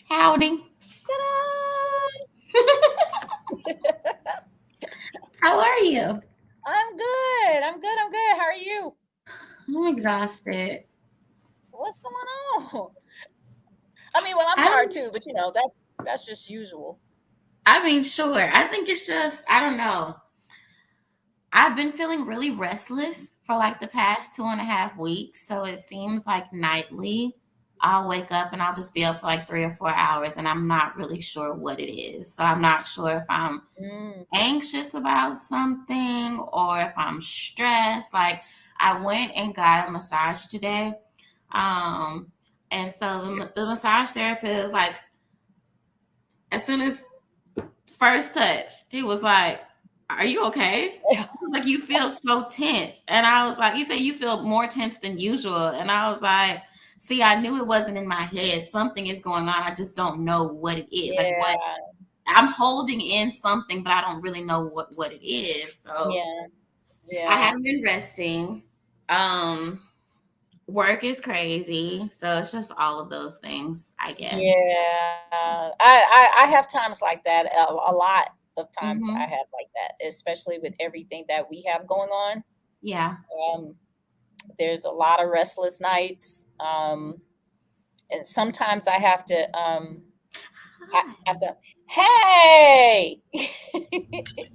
Howdy. How are you? I'm good. I'm good. I'm good. How are you? I'm exhausted. What's going on? I mean, well, I'm I tired don't too, but that's just usual. I mean, sure. I think it's just I don't know. I've been feeling really restless for like the past 2.5 weeks. So it seems like nightly I'll wake up and I'll just be up for like 3 or 4 hours and I'm not really sure what it is. So I'm not sure if I'm Mm, anxious about something or if I'm stressed. Like I went and got a massage today. Um, and so the massage therapist, like, as soon as first touch, he was like, "Are you okay?" Like, you feel so tense. And I was like, he said, "You feel more tense than usual." And I was like, see, I knew it wasn't in my head. Something is going on. I just don't know what it is. Like, what yeah, I'm holding in something, but I don't really know what it is. So yeah, I yeah, haven't been resting. Um, Work is crazy. So it's just all of those things, I guess. yeah. I have times like that. A lot of times I Hmm. have like that, especially with everything that we have going on. Yeah. Um, there's a lot of restless nights. And sometimes I have to. Hey.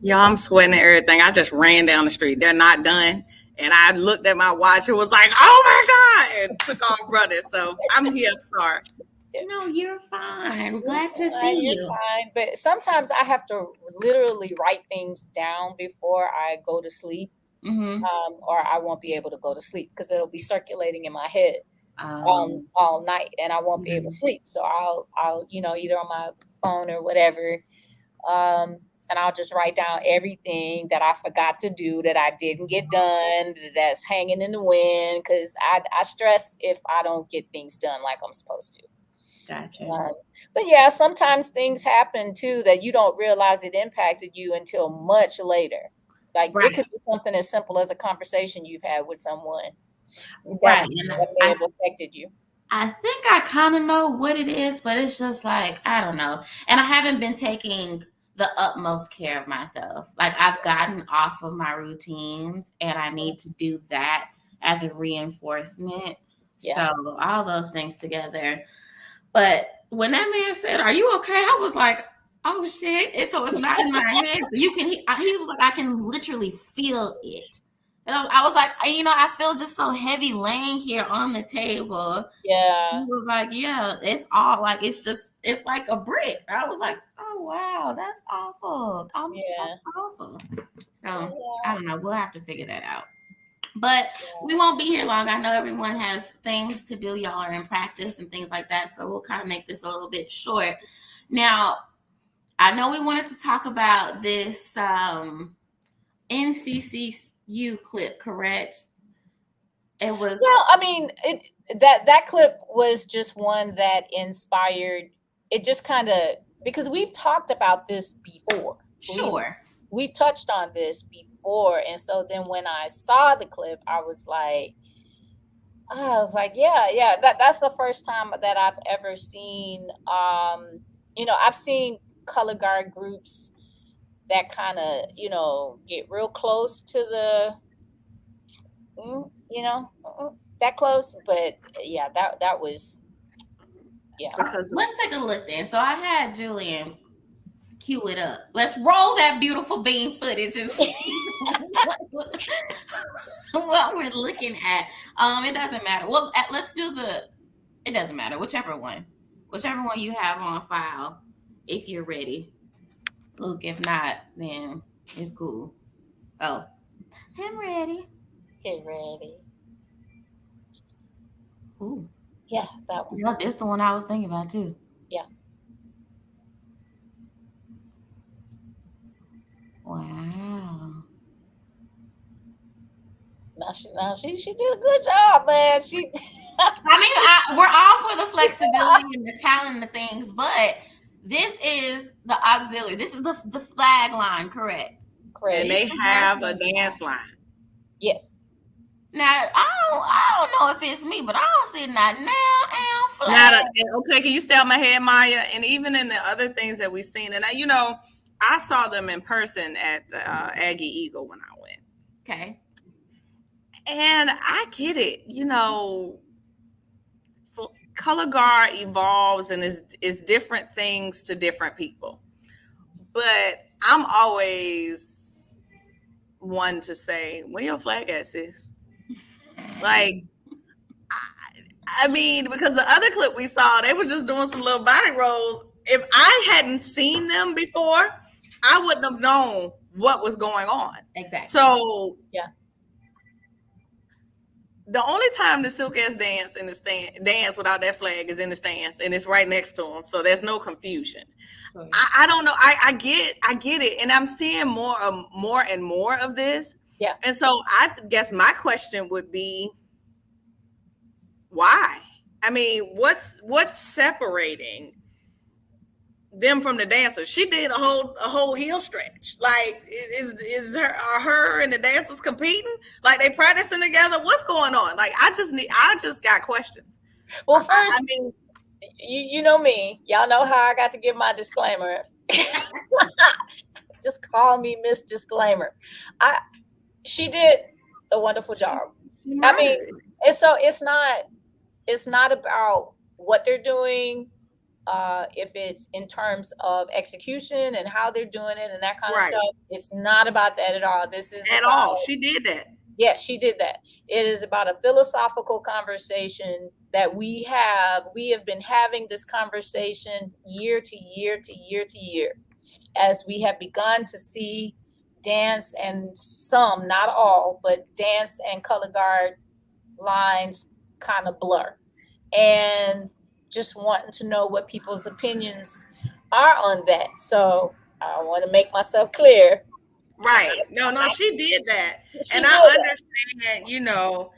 Y'all, I'm sweating and everything. I just ran down the street. They're not done. And I looked at my watch and was like, oh my God, and took off running. So I'm here. I'm sorry. No, you're fine. You're Glad to see fine, you're you. fine. But sometimes I have to literally write things down before I go to sleep, Hmm. or I won't be able to go to sleep because it'll be circulating in my head Um, all night, and I won't be able to mhm. sleep. So I'll either on my phone or whatever, um, and I'll just write down everything that I forgot to do, that I didn't get done, that's hanging in the wind. Because I stress if I don't get things done like I'm supposed to. Gotcha. Um, but yeah, sometimes things happen too that you don't realize it impacted you until much later. Like it Right, could be something as simple as a conversation you've had with someone right. And that may I, have affected you. I think I kind of know what it is, but it's just like, I don't know. And I haven't been taking the utmost care of myself. Like, I've gotten off of my routines and I Mhm. need to do that as a reinforcement. Yeah. So, all those things together. But when that man said, "Are you okay?" I was like, "Oh shit!" So it's not in my head. So you can. He was like, "I can literally feel it." And I was like, I feel just so heavy laying here on the table. He Yeah. was like, "Yeah, it's all like it's like a brick." I was like, "Oh wow, that's awful. That's Yeah. awful." So I Yeah. don't know. We'll have to figure that out. But we Yeah. won't be here long. I know everyone has things to do. Y'all are in practice and things like that. So we'll kind of make this a little bit short. Now, I know we wanted to talk about this NCCU clip, correct? It was Yeah, I mean, that clip was just one that inspired. It just kind of, because we've talked about this before. We've sure. we've touched on this before, and so then when I saw the clip, I was like, yeah, yeah, that's the first time that I've ever seen. I've seen color guard groups that kind of get real close to the that close, but yeah, that was yeah. Because Let's take a look then. So I had Julian cue it up. Let's roll that beautiful beam footage and see what we're looking at. It doesn't matter. Well, let's do the. It doesn't matter. Whichever one you have on file, if you're ready. Look, if not, then it's cool. Oh, I'm ready. Get ready. Ooh, Yeah, that one. no, that's the one I was thinking about too. Yeah. Wow. Now she did a good job, man. She I mean, we're all for the flexibility and the talent and the things, but this is the auxiliary. This is the flag line, correct? and correct. This they is their have a flag line. dance line. Yes. Now I don't know if it's me, but I don't see not now and Not a, flag. okay. Can you stay on my head, Maya? And even in the other things that we've seen, and I saw them in person at the Aggie Eagle when I went, Okay. and I get it. Color guard evolves and is different things to different people. But I'm always one to say, "Where your flag at, sis?" Like, I mean, because the other clip we saw, they were just doing some little body rolls. If I hadn't seen them before, I wouldn't have known what was going on. Exactly. So Yeah. the only time the silk ass dance without that flag is in the stands, and it's right next to them. So there's no confusion. Sure. I don't know. I get it, and I'm seeing more and more of this. Yeah. And so I guess my question would be, why? I mean, what's separating them from the dancers? She did a whole heel stretch. Like, are her and the dancers competing? Like, they practicing together? What's going on? Like, I just got questions. Well, I first, mean, you know me. Y'all know how I got to give my disclaimer. Just call me Miss Disclaimer. I She did a wonderful she job. she I mean, murdered it. and so it's not about what they're doing, if it's in terms of execution and how they're doing it and that kind of Right. stuff. It's not about that at all. This is At about, all. She did that. yeah, she did that. It is about a philosophical conversation that we have been having this conversation year to year to year to year, as we have begun to see dance and some, not all, but dance and color guard lines kind of blur. And just wanting to know what people's opinions are on that. So I want to make myself clear. I'm not, Right. No, I'm no, she did that. not, she And did I that. understand,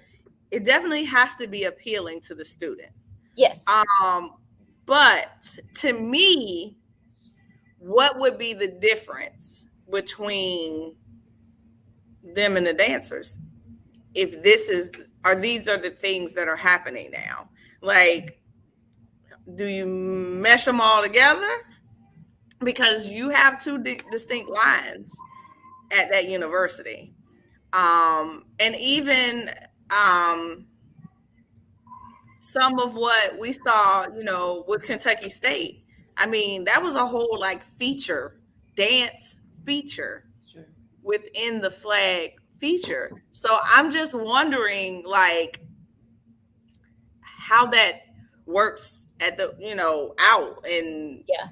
it definitely has to be appealing to the students. Yes. Um, but to me, what would be the difference between them and the dancers if these are the things that are happening now? Like, do you mesh them all together? Because you have two distinct lines at that university. And even um, some of what we saw, with Kentucky State. I mean, that was a whole like dance feature Sure. within the flag feature. So I'm just wondering, like, how that works at out and Yeah.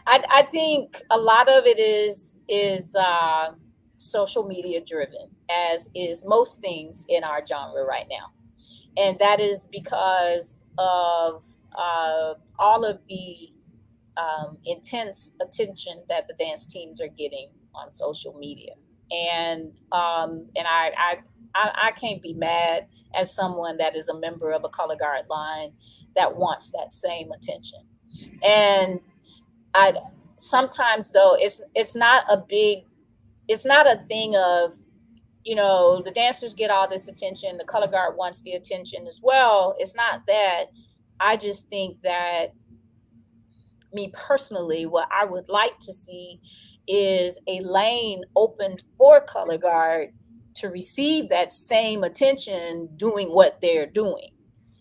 I think a lot of it is social media driven, as is most things in our genre right now. And that is because of all of the intense attention that the dance teams are getting on social media. And I can't be mad as someone that is a member of a color guard line that wants that same attention. And I sometimes, though, it's not a thing of, the dancers get all this attention, the color guard wants the attention as well. It's not that. I just think that, me personally, what I would like to see is a lane opened for color guard to receive that same attention doing what they're doing.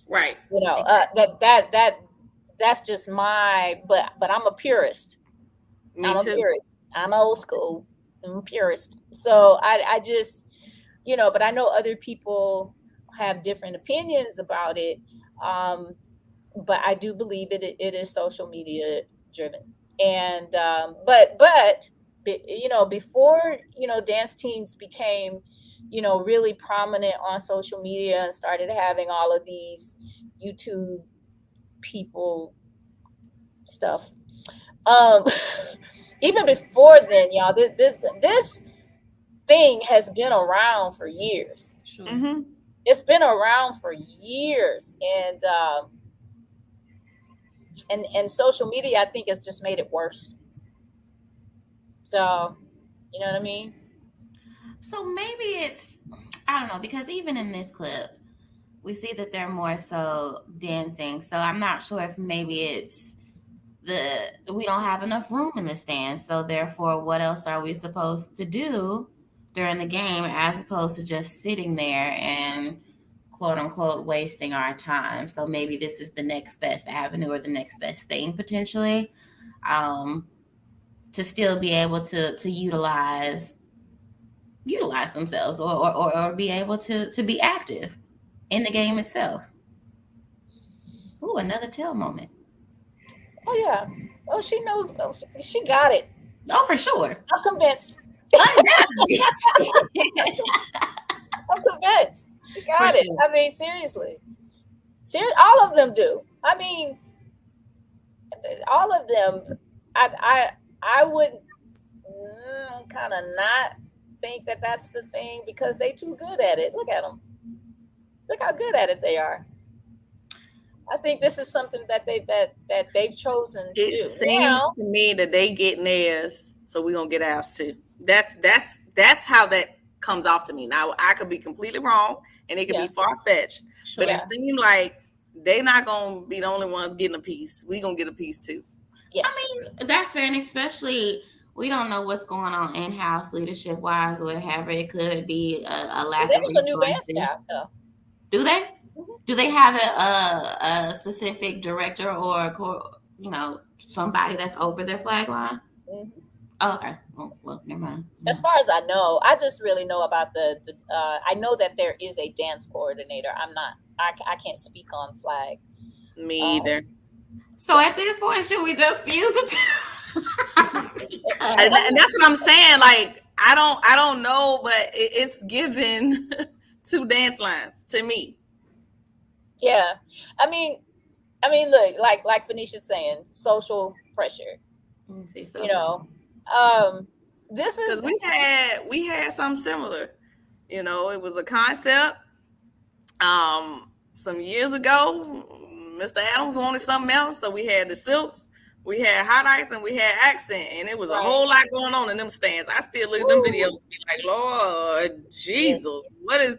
right. That's just but I'm a purist. Me I'm a too. purist. I'm old school. I'm a purist. So I just, but I know other people have different opinions about it. Um, but I do believe it is social media driven. And before, dance teams became, really prominent on social media and started having all of these YouTube people stuff. Um, Even before then, y'all, this thing has been around for years. Sure. Mm-hmm. It's been around for years, and social media, I think, has just made it worse. So, you know what I mean? So maybe it's I don't know, because even in this clip, we see that they're more so dancing. So I'm not sure if maybe it's we don't have enough room in the stands. So therefore, what else are we supposed to do during the game as opposed to just sitting there and quote unquote wasting our time? So maybe this is the next best avenue or the next best thing potentially, um, to still be able to utilize themselves, or be able to be active in the game itself. Ooh, another tail moment. Oh yeah. Oh, she knows. Oh, she got it. Oh, for sure. I'm convinced. Undoubtedly. I'm convinced. She For got it. sure. I mean, seriously. All of them do. I mean, all of them. I would kind of not think that that's the thing because they too good at it. Look at them. Look how good at it they are. I think this is something that they've chosen to It do. seems Now, to me that they getting theirs, so we're gonna get ours too. That's how that comes off to me. Now I could be completely wrong, and it could yeah, be far fetched, but Sure. it yeah, seems like they not gonna be the only ones getting a piece. We gonna get a piece too. yeah. I mean, that's fair, and especially we don't know what's going on in house leadership wise, or whatever. It could be a Well, lack there of was a new band resources. staff though. Do they? Mhm, Do they have a specific director or somebody that's over their flag line? mhm. Oh, okay. Well, never mind. As far as I know, I just really know about the. I know that there is a dance coordinator. I'm not. I can't speak on flag. Me Um, either. So at this point, should we just fuse the two? And, Because I and mean, that's what I'm saying. Like I don't know, but it's given two dance lines to me. yeah. I mean, look, like Phoenicia's saying, social pressure. let me see You social. know, um, this Because is we had something similar. It was a concept. Some years ago, Mr. Adams wanted something else, so we had the silks, we had hot ice, and we had accent, and it was a right. whole lot going on in them stands. I still look at them videos Woo. and be like, Lord Yes, Jesus, what is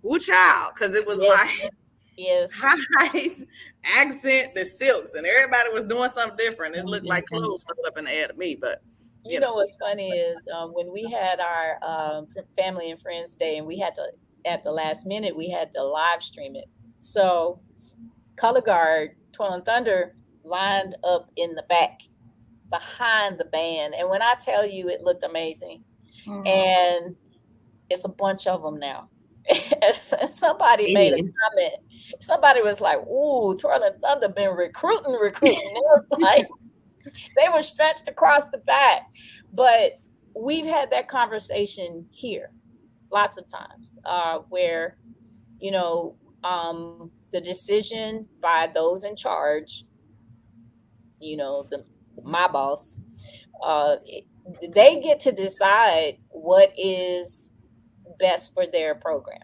who child? Because it was yes, like yes. hot ice, accent, the silks, and everybody was doing something different. It looked like And clothes stuck up in the air to me, but You you know know, what's funny is when we had our family and friends day, and we had to at the last minute we had to live stream it. So Color Guard, Twirling Thunder lined up in the back behind the band, and when I tell you, it looked amazing. mm, And it's a bunch of them now. Somebody it made a is. comment. Somebody was like, "Ooh, Twirling Thunder been recruiting." It was like they were stretched across the back. But we've had that conversation here lots of times where, you know, the decision by those in charge, my boss, uh, they get to decide what is best for their program.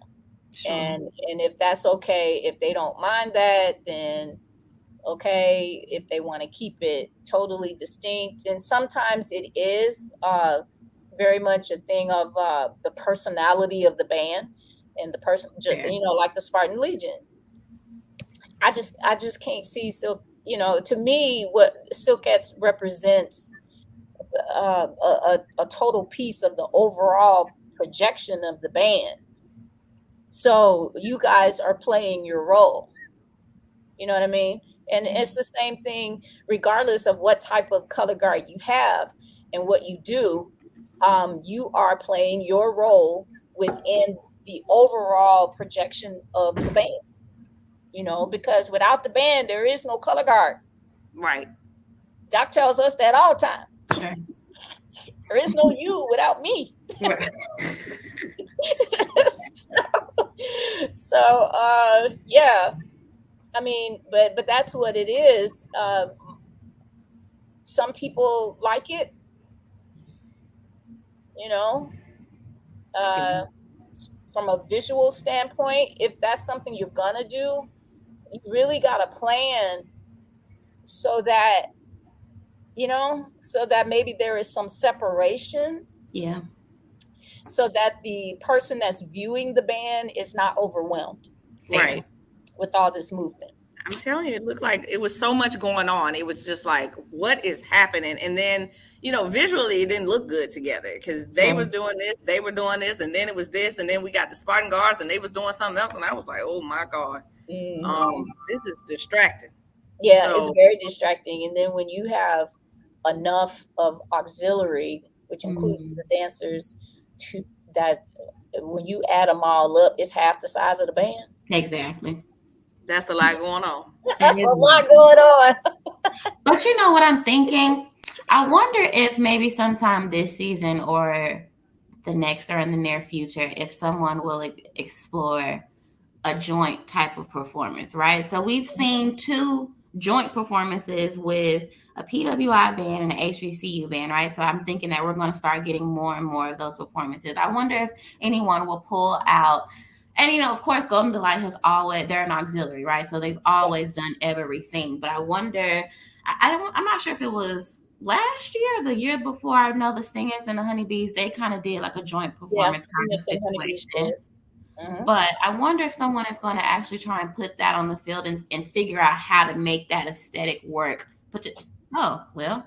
Sure. And if that's okay, if they don't mind that, then okay. If they want to keep it totally distinct, and sometimes it is very much a thing of the personality of the band and the person, Fair. like the Spartan Legion. I just can't see Silk. To me, what Silkettes represents a total piece of the overall projection of the band. So you guys are playing your role. You know what I mean? And it's the same thing, regardless of what type of color guard you have and what you do. You are playing your role within the overall projection of the band. Because without the band, there is no color guard. right. Doc tells us that all the time. Sure. There is no you without me. Right. So, yeah. I mean, but that's what it is. Some people like it, you know, uh, from a visual standpoint. If that's something you're gonna do, you really got to plan so that so that maybe there is some separation. Yeah. so that the person that's viewing the band is not overwhelmed Right. with all this movement. I'm telling you, it looked like it was so much going on. It was just like, what is happening? And then, visually, it didn't look good together because they were doing this, and then it was this, and then we got the Spartan Guards, and they was doing something else, and I was like, oh my God, this is distracting. Yeah, it's very distracting. And then when you have enough of auxiliary, which includes the dancers, to that when you add them all up, it's half the size of the band. Exactly. That's a lot going on. That's a lot going on. But you know what I'm thinking? I wonder if maybe sometime this season or the next or in the near future, if someone will explore a joint type of performance, right? So we've seen 2 joint performances with a PWI band and an HBCU band, right? So I'm thinking that we're going to start getting more and more of those performances. I wonder if anyone will pull out, and of course, Golden Delight has always, they're an auxiliary, right? So they've always done everything. But I wonder, I'm not sure if it was last year or the year before. I know the Stingers and the Honeybees, they kind of did like a joint performance kind of situation. But I wonder if someone is going to actually try and put that on the field and figure out how to make that aesthetic work. Oh, well,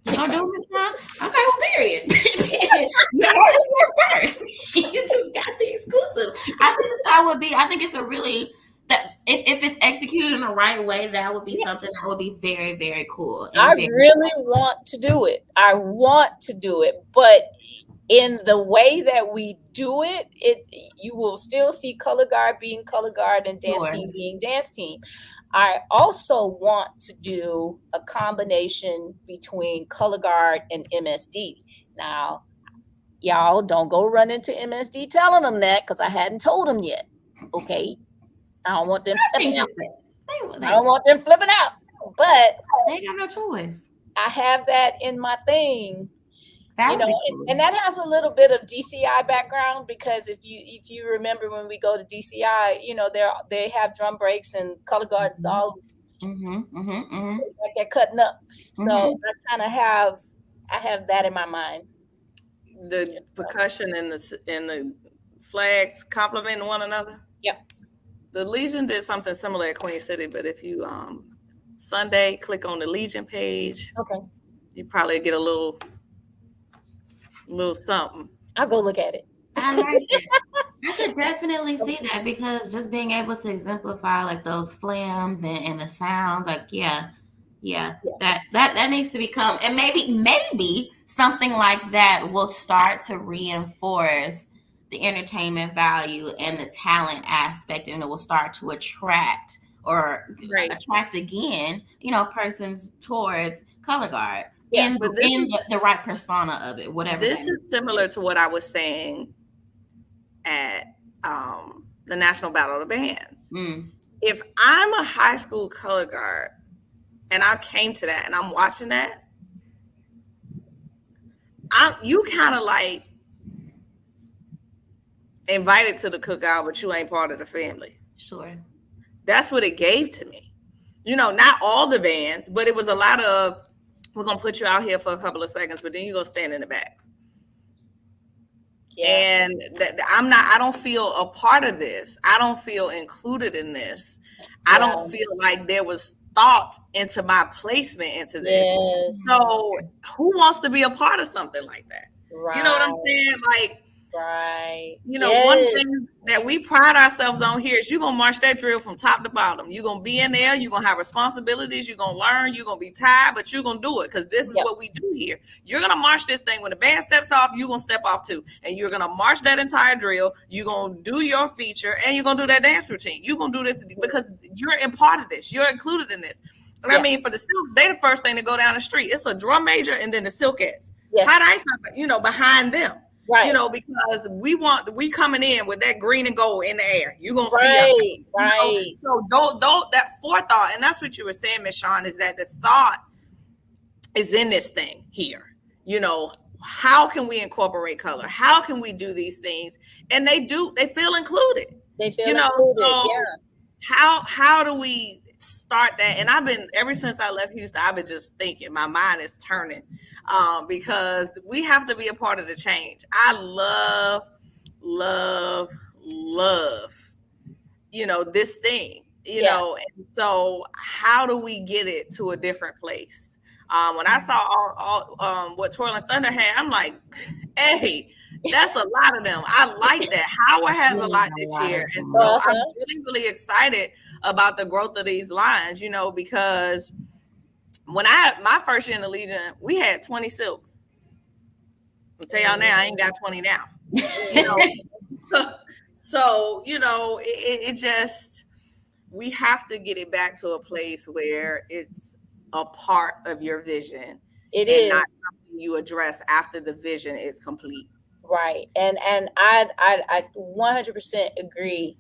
you gonna do it, Sean? Okay, well, period. You heard it here first. You just got the exclusive. I think it's a really, that if it's executed in the right way, that would be something that would be very, very cool. I really want to do it. I want to do it, but in the way that we do it, you will still see color guard being color guard and dance team being dance team. I also want to do a combination between color guard and MSD. Now, y'all don't go run into MSD telling them that, because I hadn't told them yet. Okay, I don't want them flipping out. I don't want them flipping out, but they got no choice. I have that in my thing. And that has a little bit of DCI background, because if you remember when we go to DCI, they have drum breaks and color guards all like they're cutting up. So I have that in my mind. The percussion and the flags complementing one another. Yep. The Legion did something similar at Queen City, but if you Sunday click on the Legion page, okay, you probably get a little something. I'll go look at it. I like it. I could definitely see that, because just being able to exemplify like those flams and the sounds, like that needs to become, and maybe something like that will start to reinforce the entertainment value and the talent aspect, and it will start to attract again, persons towards color guard. In the right persona of it, whatever. This is similar to what I was saying at the National Battle of the Bands. If I'm a high school color guard and I came to that and I'm watching that, you kind of like invited to the cookout, but you ain't part of the family. Sure. That's what it gave to me. Not all the bands, but it was a lot of, we're going to put you out here for a couple of seconds, but then you're going to stand in the back. Yeah. And I don't feel a part of this. I don't feel included in this. Yeah. I don't feel like there was thought into my placement into this. Yes. So who wants to be a part of something like that? Right. You know what I'm saying? Like, right. One thing that we pride ourselves on here is you're going to march that drill from top to bottom. You're going to be in there. You're going to have responsibilities. You're going to learn. You're going to be tired, but you're going to do it, because this is what we do here. You're going to march this thing. When the band steps off, you're going to step off too. And you're going to march that entire drill. You're going to do your feature, and you're going to do that dance routine. You're going to do this because you're in part of this. You're included in this. And I mean, for the Silks, they the first thing to go down the street. It's a drum major and then the Silkettes. Yes. Hot Ice, behind them. Right. Because we coming in with that green and gold in the air. You're going to see us. Right. So don't that forethought, and that's what you were saying, Ms. Shawn, is that the thought is in this thing here. How can we incorporate color? How can we do these things? And they feel included. They feel included, so how do we, start that. And I've been, ever since I left Houston, I've been just thinking, my mind is turning, because we have to be a part of the change. I love, this thing, Yeah. and so how do we get it to a different place? When I saw all what Twirling Thunder had, I'm like, hey, that's a lot of them. I like that. Howard has a Really lot a this lot year. of And them. so I'm Uh-huh. really excited about the growth of these lines, because when I had my first year in the Legion, we had 20 silks. I'll tell y'all now, I ain't got 20 now. You Mhm. know, so it just, we have to get it back to a place where it's a part of your vision It and not is. something you address after the vision is complete. Right. And I 100% agree.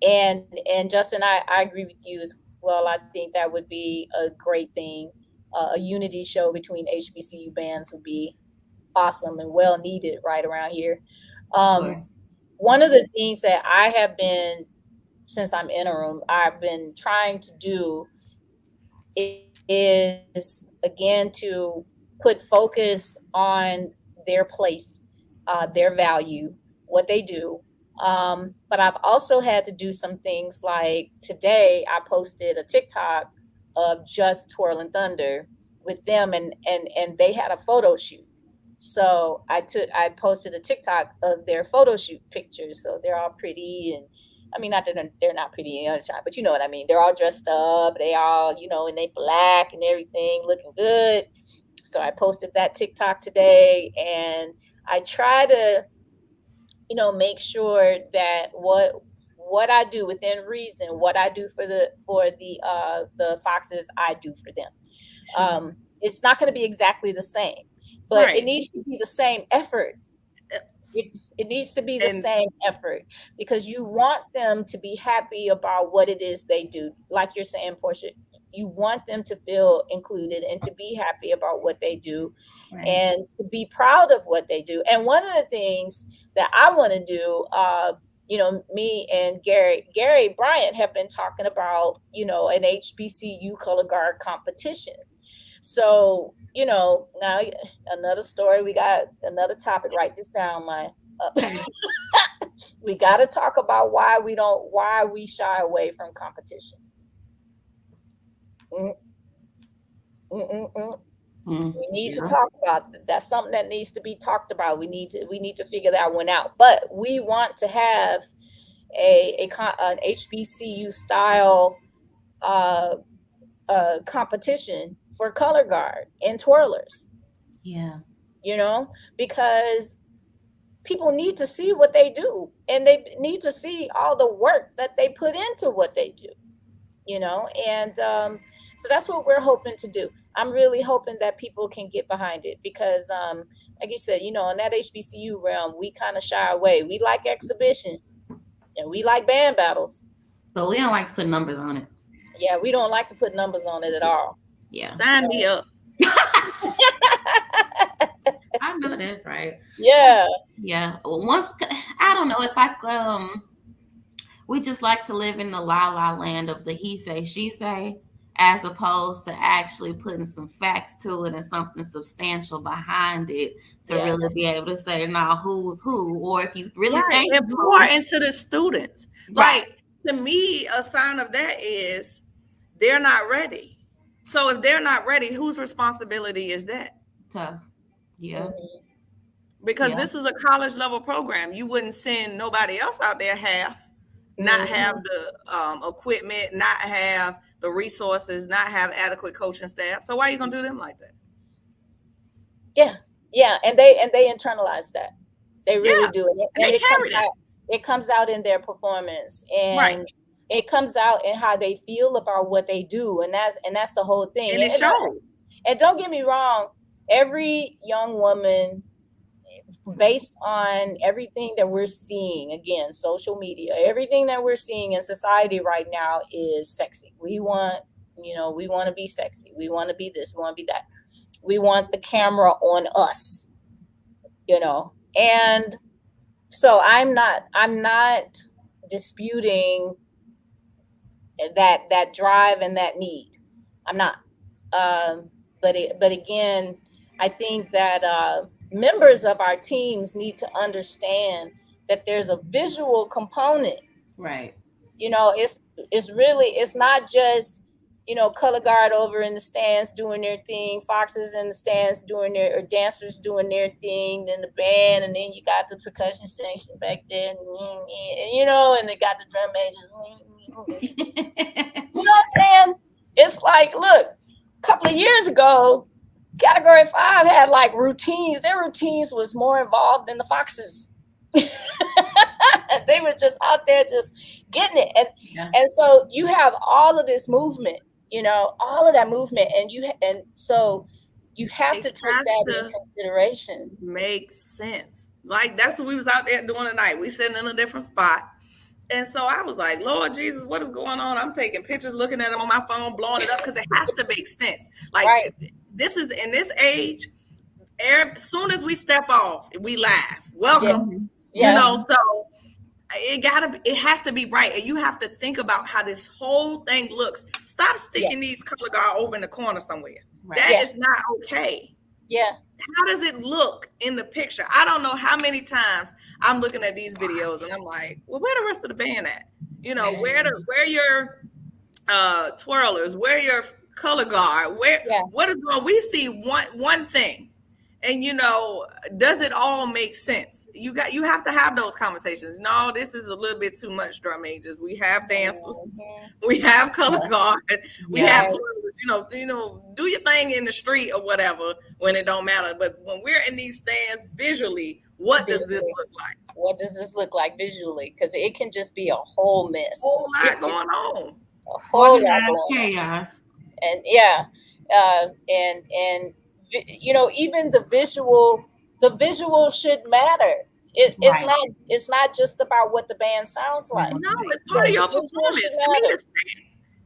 And Justin, I agree with you as well. I think that would be a great thing. A unity show between HBCU bands would be awesome and well needed right around here. Um, Sure. one of the things that I have been, since I'm interim, I've been trying to do is again to put focus on their place, their value, what they do. But I've also had to do some things like today I posted a TikTok of just Twirling Thunder with them, and they had a photo shoot. So I posted a TikTok of their photo shoot pictures. So they're all pretty, and I mean, not that they're not pretty any other time, but you know what I mean. They're all dressed up. They all, and they black and everything, looking good. So I posted that TikTok today, and I try to, make sure that what I do within reason, what I do for the foxes, I do for them. Sure. It's not going to be exactly the same, but it Right. needs to be the same effort. It needs to be the And same effort because you want them to be happy about what it is they do. Like you're saying, Portia, you want them to feel included and to be happy about what they do Right. and to be proud of what they do. And one of the things that I want to do, me and Gary Bryant have been talking about, an HBCU color guard competition. So, now another story. We got another topic. Write this down, my. Okay. We got to talk about why we shy away from competition. Mm, mm, mm, mm. We need to Yeah. talk about that. That's something that needs to be talked about. We need to figure that one out. But we want to have an HBCU style uh, competition for color guard and twirlers. Yeah. Because people need to see what they do, and they need to see all the work that they put into what they do. And so that's what we're hoping to do. I'm really hoping that people can get behind it because, like you said, in that HBCU realm, we kind of shy away. We like exhibition and we like band battles. But we don't like to put numbers on it. Yeah, we don't like to put numbers on it at all. Yeah. sign me up. I know that's right. Yeah. Yeah. Once I don't know, it's like we just like to live in the la la land of the he say she say as opposed to actually putting some facts to it and something substantial behind it to Yeah. really be able to say now who's who, or if you really Right. think And pour who, into the students. right. Like, to me, a sign of that is they're not ready. So if they're not ready, whose responsibility is that? Tough. Yeah. Mhm. Because Yeah. this is a college level program. You wouldn't send nobody else out there half, not have Mhm. the equipment, not have the resources, not have adequate coaching staff. So why are you gonna do them like that? Yeah. Yeah. And they internalize that. They really Yeah, do. and And they it comes carry that. out. It comes out in their performance, Right. and it comes out in how they feel about what they do, and that's the whole thing. And it And don't, shows. and don't get me wrong, every young woman, based on everything that we're seeing, again, social media, everything that we're seeing in society right now is sexy. We want to be sexy. We want to be this. We want to be that. We want the camera on us. And so I'm not disputing that drive and that need. I'm not. But again, I think that members of our teams need to understand that there's a visual component. Right. It's really, it's not just color guard over in the stands doing their thing, foxes in the stands doing their, or dancers doing their thing, then the band, and then you got the percussion section back there, and they got the drum majors. You know what I'm saying? It's like, look, a couple of years ago, Category 5 had like routines. Their routines was more involved than the Foxes. They were just out there just getting it. And so you have all of this movement, all of that movement, and so you have to take that in consideration. Makes sense. Like, that's what we was out there doing tonight. We sitting in a different spot. And so I was like, Lord Jesus, what is going on? I'm taking pictures, looking at them on my phone, blowing it up, because it has to make sense. Like, right. This is in this age, as soon as we step off, we laugh. Welcome. Yeah. So it has to be right. And you have to think about how this whole thing looks. Stop sticking these color guard over in the corner somewhere. Right. That is not okay. Yeah. How does it look in the picture? I don't know how many times I'm looking at these videos and I'm like, well, where the rest of the band at? Where your twirlers, where your color guard, what is going? We see one thing, and does it all make sense? You have to have those conversations. No, this is a little bit too much, drum majors. We have dancers, we have color guard, we have twirlers. Do your thing in the street or whatever when it don't matter. But when we're in these stands visually, what does this look like? What does this look like visually? Because it can just be a whole mess. A whole lot going on. A whole lot chaos. And even the visual should matter. It's not just about what the band sounds like. No, it's part of your performance. To me,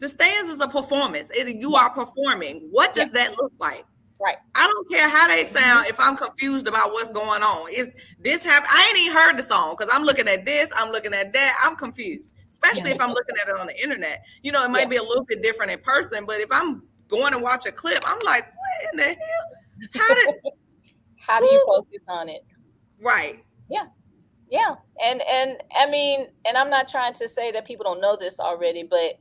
the stands is a performance. You are performing. What does that look like? Right. I don't care how they sound if I'm confused about what's going on. Is this happen? I ain't even heard the song because I'm looking at this, I'm looking at that. I'm confused, especially if I'm looking at it on the internet. It might be a little bit different in person, but if I'm going to watch a clip, I'm like, what in the hell? How do you focus on it? Right. Yeah. And I mean, and I'm not trying to say that people don't know this already, but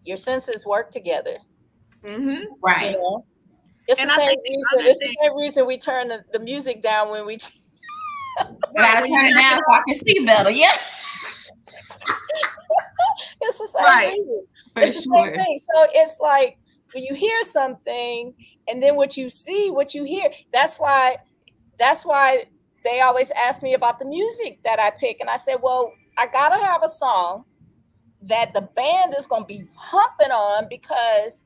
your senses work together. Mm-hmm. Right. It's the same reason. It's the same reason we turn the music down when we. Gotta turn it down so I can see better. Yeah. It's the same reason. It's the same thing. So it's like when you hear something, and then what you see, what you hear. That's why they always ask me about the music that I pick, and I said, well, I gotta have a song that the band is gonna be humping on, because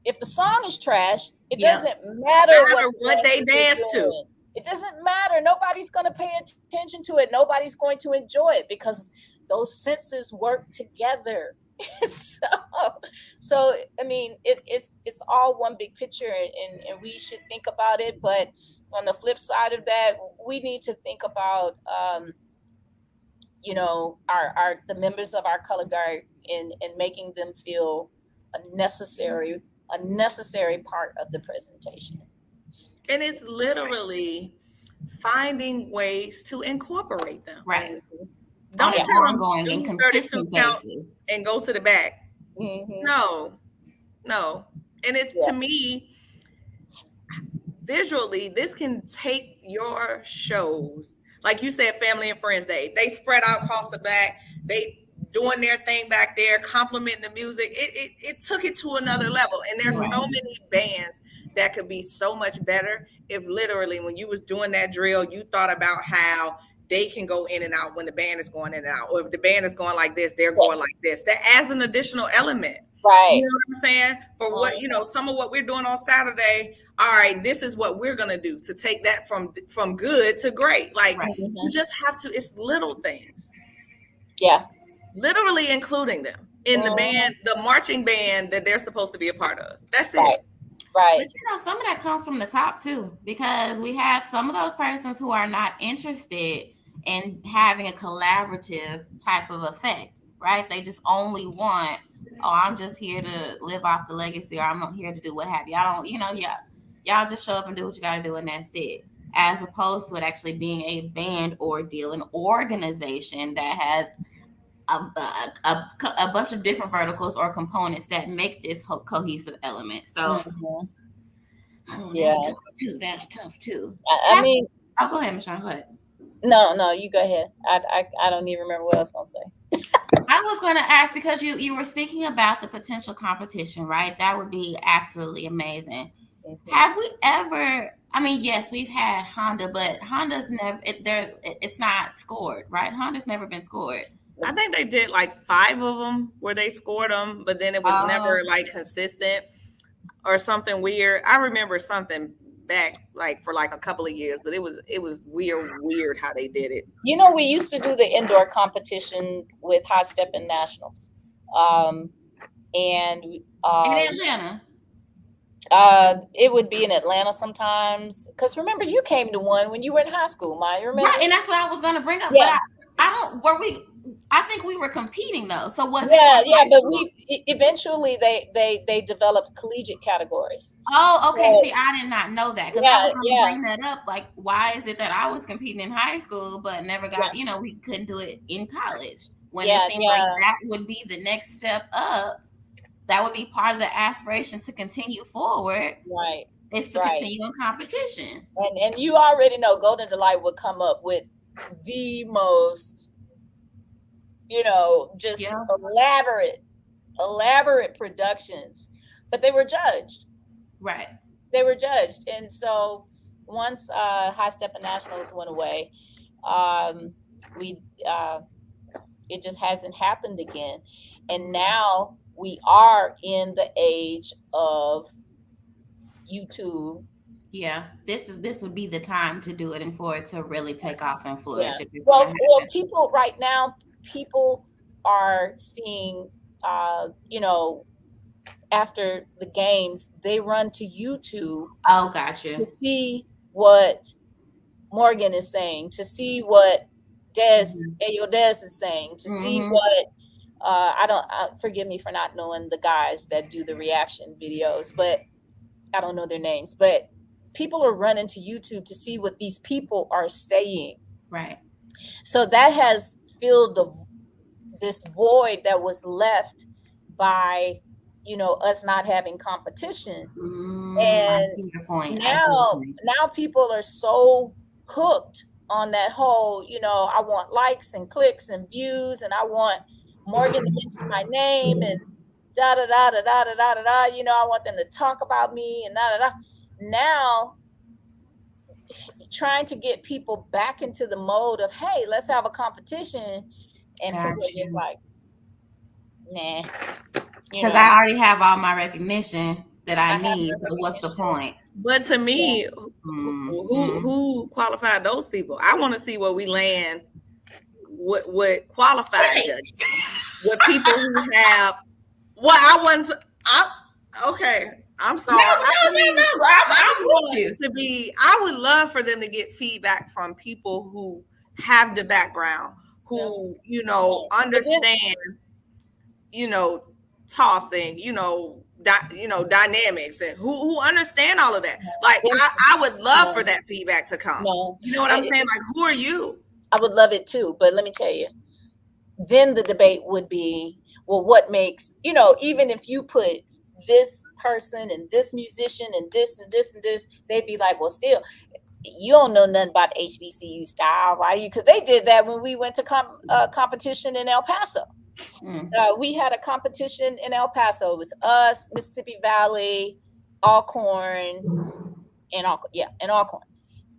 if the song is trash, it doesn't matter what they dance to. It doesn't matter. Nobody's going to pay attention to it. Nobody's going to enjoy it, because those senses work together. So I mean, it's all one big picture, and we should think about it. But on the flip side of that, we need to think about the members of our color guard and making them feel a necessary part of the presentation. And it's literally finding ways to incorporate them. Right. Don't tell them going in consistent basis and go to the back. Mm-hmm. No. And it's to me, visually, this can take your shows, like you said, Family and Friends Day. They spread out across the back. They doing their thing back there, complimenting the music. It took it to another level. And there's so many bands that could be so much better if literally when you was doing that drill, you thought about how they can go in and out when the band is going in and out. Or if the band is going like this, they're going like this. That adds an additional element. Right. You know what I'm saying? For what, some of what we're doing on Saturday, all right, this is what we're going to do to take that from good to great. Like, you just have to, it's little things. Yeah. Literally including them in the band, the marching band that they're supposed to be a part of. That's it. Right. But some of that comes from the top too, because we have some of those persons who are not interested in having a collaborative type of effect, right? They just only want oh, I'm just here to live off the legacy, or I'm here to do what have you. I don't, yeah, y'all just show up and do what you got to do, and that's it. As opposed to it actually being a band ordeal, an organization that has a bunch of different verticals or components that make this cohesive element. So, Mhm. oh, Yeah. that's tough too. That's tough too. I mean, Oh, go ahead, Michelle. Go ahead. no, you go ahead. I don't even remember what I was gonna say. I was going to ask because you were speaking about the potential competition, right? That would be absolutely amazing. Mhm. Have we ever? I mean, yes, we've had Honda, but Honda's never. It's not scored, right? Honda's never been scored. I think they did like 5 of them where they scored them, but then it was never like consistent or something weird. I remember something back like for like a couple of years, but it was weird how they did it. You know, we used to do the indoor competition with High Step and Nationals, and In Atlanta. it would be in Atlanta sometimes. Because remember, you came to one when you were in high school, Maya. Remember? Right, and that's what I was going to bring up. Yeah. But I don't. Were we? I think we were competing though. So was it? Yeah. But we eventually they developed collegiate categories. Oh, okay. So, See, I did not know that because I yeah, was going to yeah, bring that up. Like, why is it that I was competing in high school but never got? We couldn't do it in college when it seemed like that would be the next step up. That would be part of the aspiration to continue forward. Right. Is to continue in competition. And you already know Golden Delight would come up with the most, just elaborate productions, but they were judged. Right. They were judged. And so once High Step and Nationals went away, it just hasn't happened again. And now we are in the age of YouTube. Yeah, this would be the time to do it and for it to really take off and flourish. Yeah. If it's Well, people right now, people are seeing, after the games, they run to YouTube. Oh, gotcha. To see what Morgan is saying, to see what Ayo Des is saying, to see what forgive me for not knowing the guys that do the reaction videos, but I don't know their names, but people are running to YouTube to see what these people are saying. Right. So that has filled this void that was left by, us not having competition. And now people are so hooked on that whole, I want likes and clicks and views, and I want Morgan to mention my name and da da da da da da da da da. I want them to talk about me and da da da. Now, trying to get people back into the mode of, hey, let's have a competition, and people are just like, nah. Because I already have all my recognition that I need. So what's the point? But to me, who qualified those people? I want to see where we land. What qualified judges? What people who have? Well, I want to. Okay, I'm sorry. No. I'm with you. I would love for them to get feedback from people who have the background, who understand, tossing, dynamics, and who understand all of that. Like I would love for that feedback to come. You know what I'm saying? Like, who are you? I would love it too, but let me tell you, then the debate would be, well, what makes, even if you put this person and this musician and this and this and this, they'd be like, well, still, you don't know nothing about HBCU style, right? Because they did that when we went to competition in El Paso. We had a competition in El Paso. It was us, Mississippi Valley, Alcorn, and Alcorn.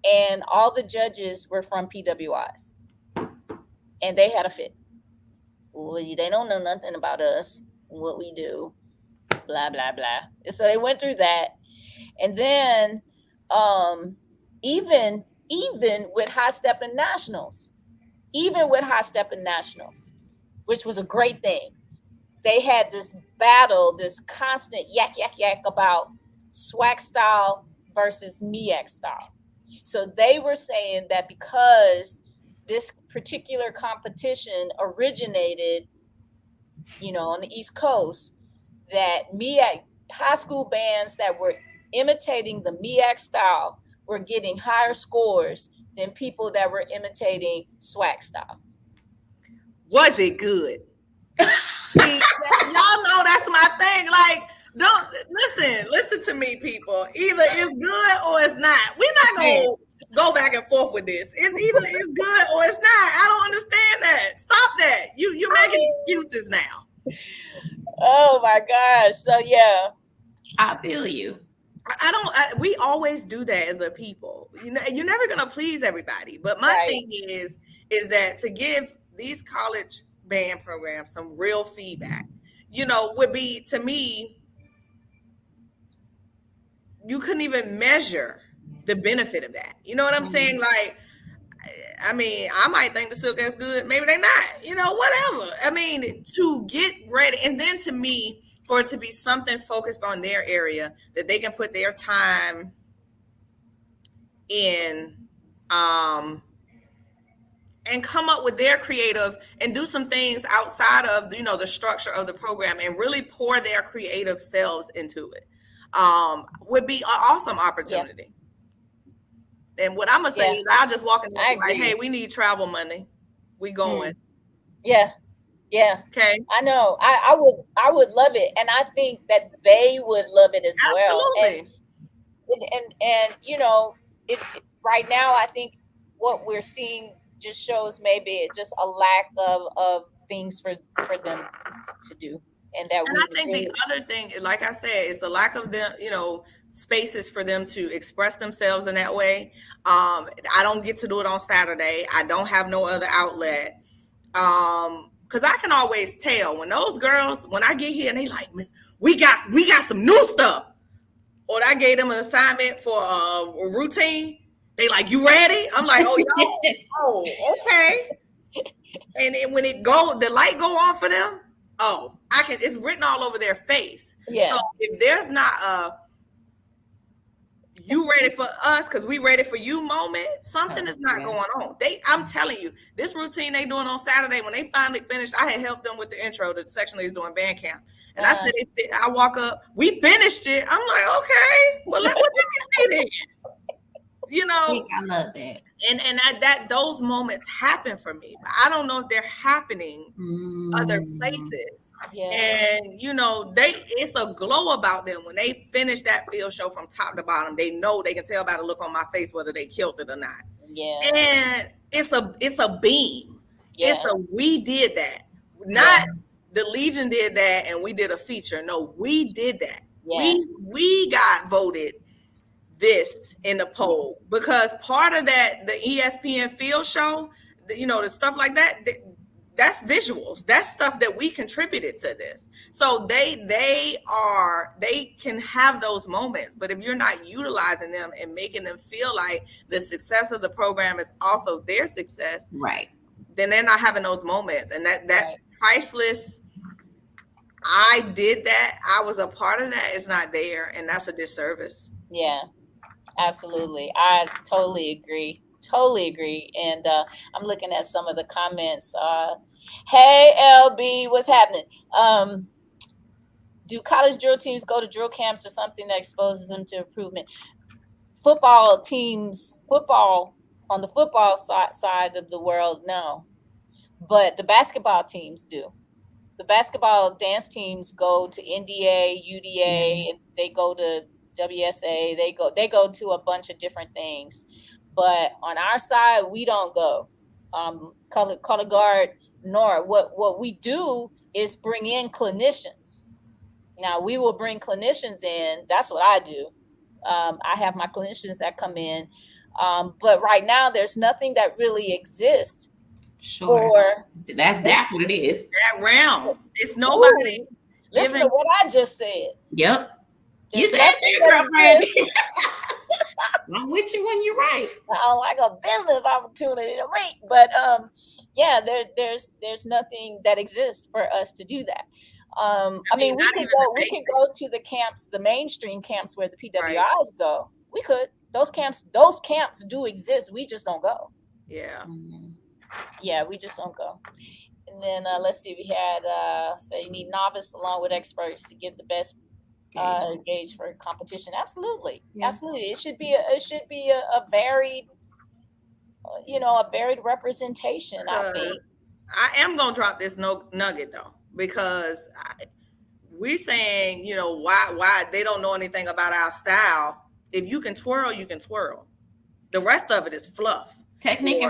And all the judges were from PWIs. And they had a fit. Well, they don't know nothing about us, what we do, blah, blah, blah. And so they went through that. And then even with High Step and Nationals, which was a great thing, they had this battle, this constant yak about swag style versus MEAC style. So they were saying that because this particular competition originated on the East Coast, that MEAC high school bands that were imitating the MEAC style were getting higher scores than people that were imitating swag style. Was it good? See, y'all know that's my thing. Like, don't listen to me, people. Either it's good or it's not. We're not gonna go back and forth with this. It's either it's good or it's not. I don't understand that. Stop that. You're making excuses now. Oh my gosh. So yeah. I feel you. We always do that as a people. You're never gonna please everybody. But my thing is that to give these college band programs some real feedback, would be, to me, you couldn't even measure the benefit of that. You know what I'm saying? Like, I mean, I might think the Silk is good, maybe they're not, whatever. I mean, to get ready, and then to me, for it to be something focused on their area that they can put their time in, and come up with their creative and do some things outside of, the structure of the program, and really pour their creative selves into it, would be an awesome opportunity. Yeah. And what I'm gonna say is, I'll just walk in there like, hey, we need travel money. We going. Yeah. Okay. I know. I would love it, and I think that they would love it as well. Absolutely. And it right now, I think what we're seeing just shows maybe just a lack of things for them to do. And I think the other thing, like I said, is the lack of them, spaces for them to express themselves in that way. I don't get to do it on Saturday. I don't have no other outlet. Because I can always tell when those girls, when I get here and they like, we got some new stuff. Or I gave them an assignment for a routine. They like, you ready? I'm like, oh, okay. And then when the light go on for them, it's written all over their face. Yeah. So if there's not you ready for us because we ready for you moment, something is not going on. I'm telling you, this routine they doing on Saturday, when they finally finished, I had helped them with the intro to the section they was doing band camp. And I said, I walk up, we finished it. I'm like, okay, well, what did we see then? I love that. And that those moments happen for me, but I don't know if they're happening other places. Yeah. And it's a glow about them when they finish that field show from top to bottom. They know, they can tell by the look on my face whether they killed it or not. Yeah. And it's a beam. Yeah. We did that. Not the Legion did that and we did a feature. No, we did that. Yeah. We got voted this in the poll because part of that, the ESPN field show, the stuff like that, that's visuals. That's stuff that we contributed to this. So they can have those moments, but if you're not utilizing them and making them feel like the success of the program is also their success, right, then they're not having those moments. And that priceless, I did that, I was a part of that, is not there, and that's a disservice. Yeah. Absolutely. I totally agree. And I'm looking at some of the comments. Hey, LB, what's happening? Do college drill teams go to drill camps or something that exposes them to improvement? Football on the football side of the world, no. But the basketball teams do. The basketball dance teams go to NDA, UDA, they go to WSA, they go to a bunch of different things, but on our side we don't go. Color guard, nor what we do is bring in clinicians. Now we will bring clinicians in. That's what I do. I have my clinicians that come in, but right now there's nothing that really exists. Sure. That's what it is. That realm. It's nobody. Listen to what I just said. Yep. You said that, girlfriend. I'm with you when you're right. I don't like a business opportunity to make, but there's nothing that exists for us to do that. I mean, we could go to the camps, the mainstream camps where the PWIs go. We could. Those camps do exist. We just don't go. Yeah. Yeah, we just don't go. And then let's see, we had say you need novice along with experts to give the best Gauge. gauge for competition. Absolutely, Yeah. absolutely. It should be a varied, a varied representation. I think. Because I am gonna drop this nugget though, because we saying, why they don't know anything about our style. If you can twirl, you can twirl. The rest of it is fluff. Or Technique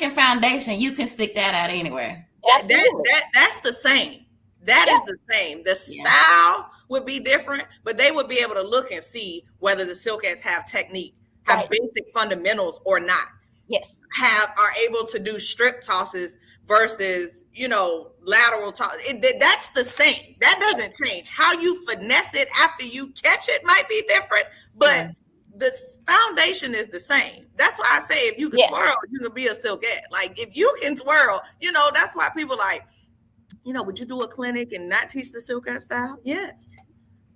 and foundation, you can stick that out anywhere. Absolutely. that's the same. That Yeah. is the same. The Yeah. style would be different, but they would be able to look and see whether the Silkettes have technique, have Right. basic fundamentals or not. Yes. Are able to do strip tosses versus lateral toss. That's the same. That doesn't change. How you finesse it after you catch it might be different, but Right. the foundation is the same. That's why I say if you can Yeah. twirl, you can be a Silkette. Like if you can twirl, that's why people like, would you do a clinic and not teach the Silkette style? Yes,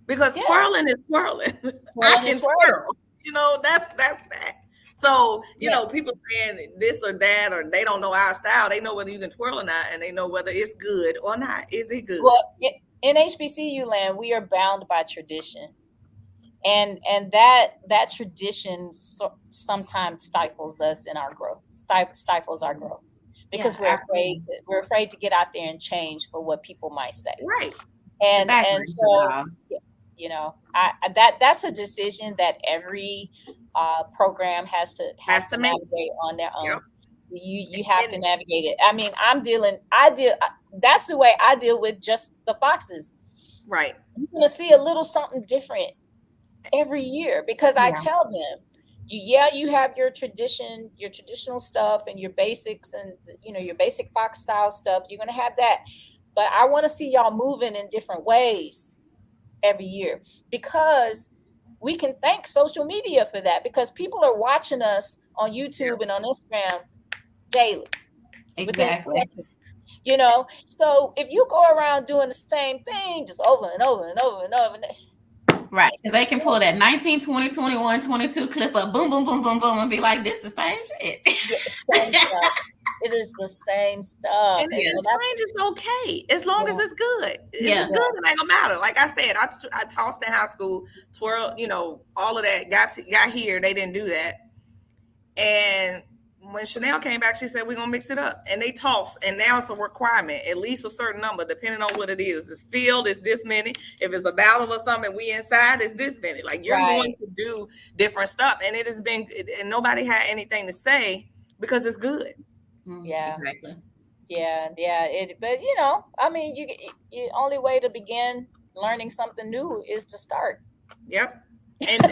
because Yeah. twirling is twirling. I Twirling can is twirling. twirl. That's that. So, Yeah. people saying this or that, or they don't know our style. They know whether you can twirl or not, and they know whether it's good or not. Is it good? Well, in HBCU land, we are bound by tradition, and that tradition sometimes stifles us in our growth. Stifles our growth because Yeah, we're afraid to get out there and change for what people might say. Right. And Backlash so is all. that's a decision that every program has to make. navigate on their own. Yep. You have to navigate it. I mean, that's the way I deal with just the foxes. Right. You're gonna see a little something different every year because I Yeah. tell them, you have your traditional stuff and your basics and your basic fox style stuff. You're gonna have that, but I want to see y'all moving in different ways every year, because we can thank social media for that, because people are watching us on YouTube and on Instagram daily within Exactly. seconds. So if you go around doing the same thing just over and over and over and over, Right. Because they can pull that 19, 20, 21, 22 clip up, boom, boom, boom, boom, boom, and be like, this the same shit. same stuff. It is the same stuff. And it's range is okay as long as it's good. If Yeah. it's good, it ain't gonna matter. Like I said, I tossed in high school, twirl, all of that. Got here, they didn't do that. And when Chanel came back, she said, we're gonna mix it up. And they toss, and now it's a requirement, at least a certain number, depending on what it is. This field is this many. If it's a battle or something, we inside, it's this many. Like you're going to do different stuff. And it has been, and nobody had anything to say because it's good. Yeah. Exactly. Yeah. But I mean, you only way to begin learning something new is to start. Yep. And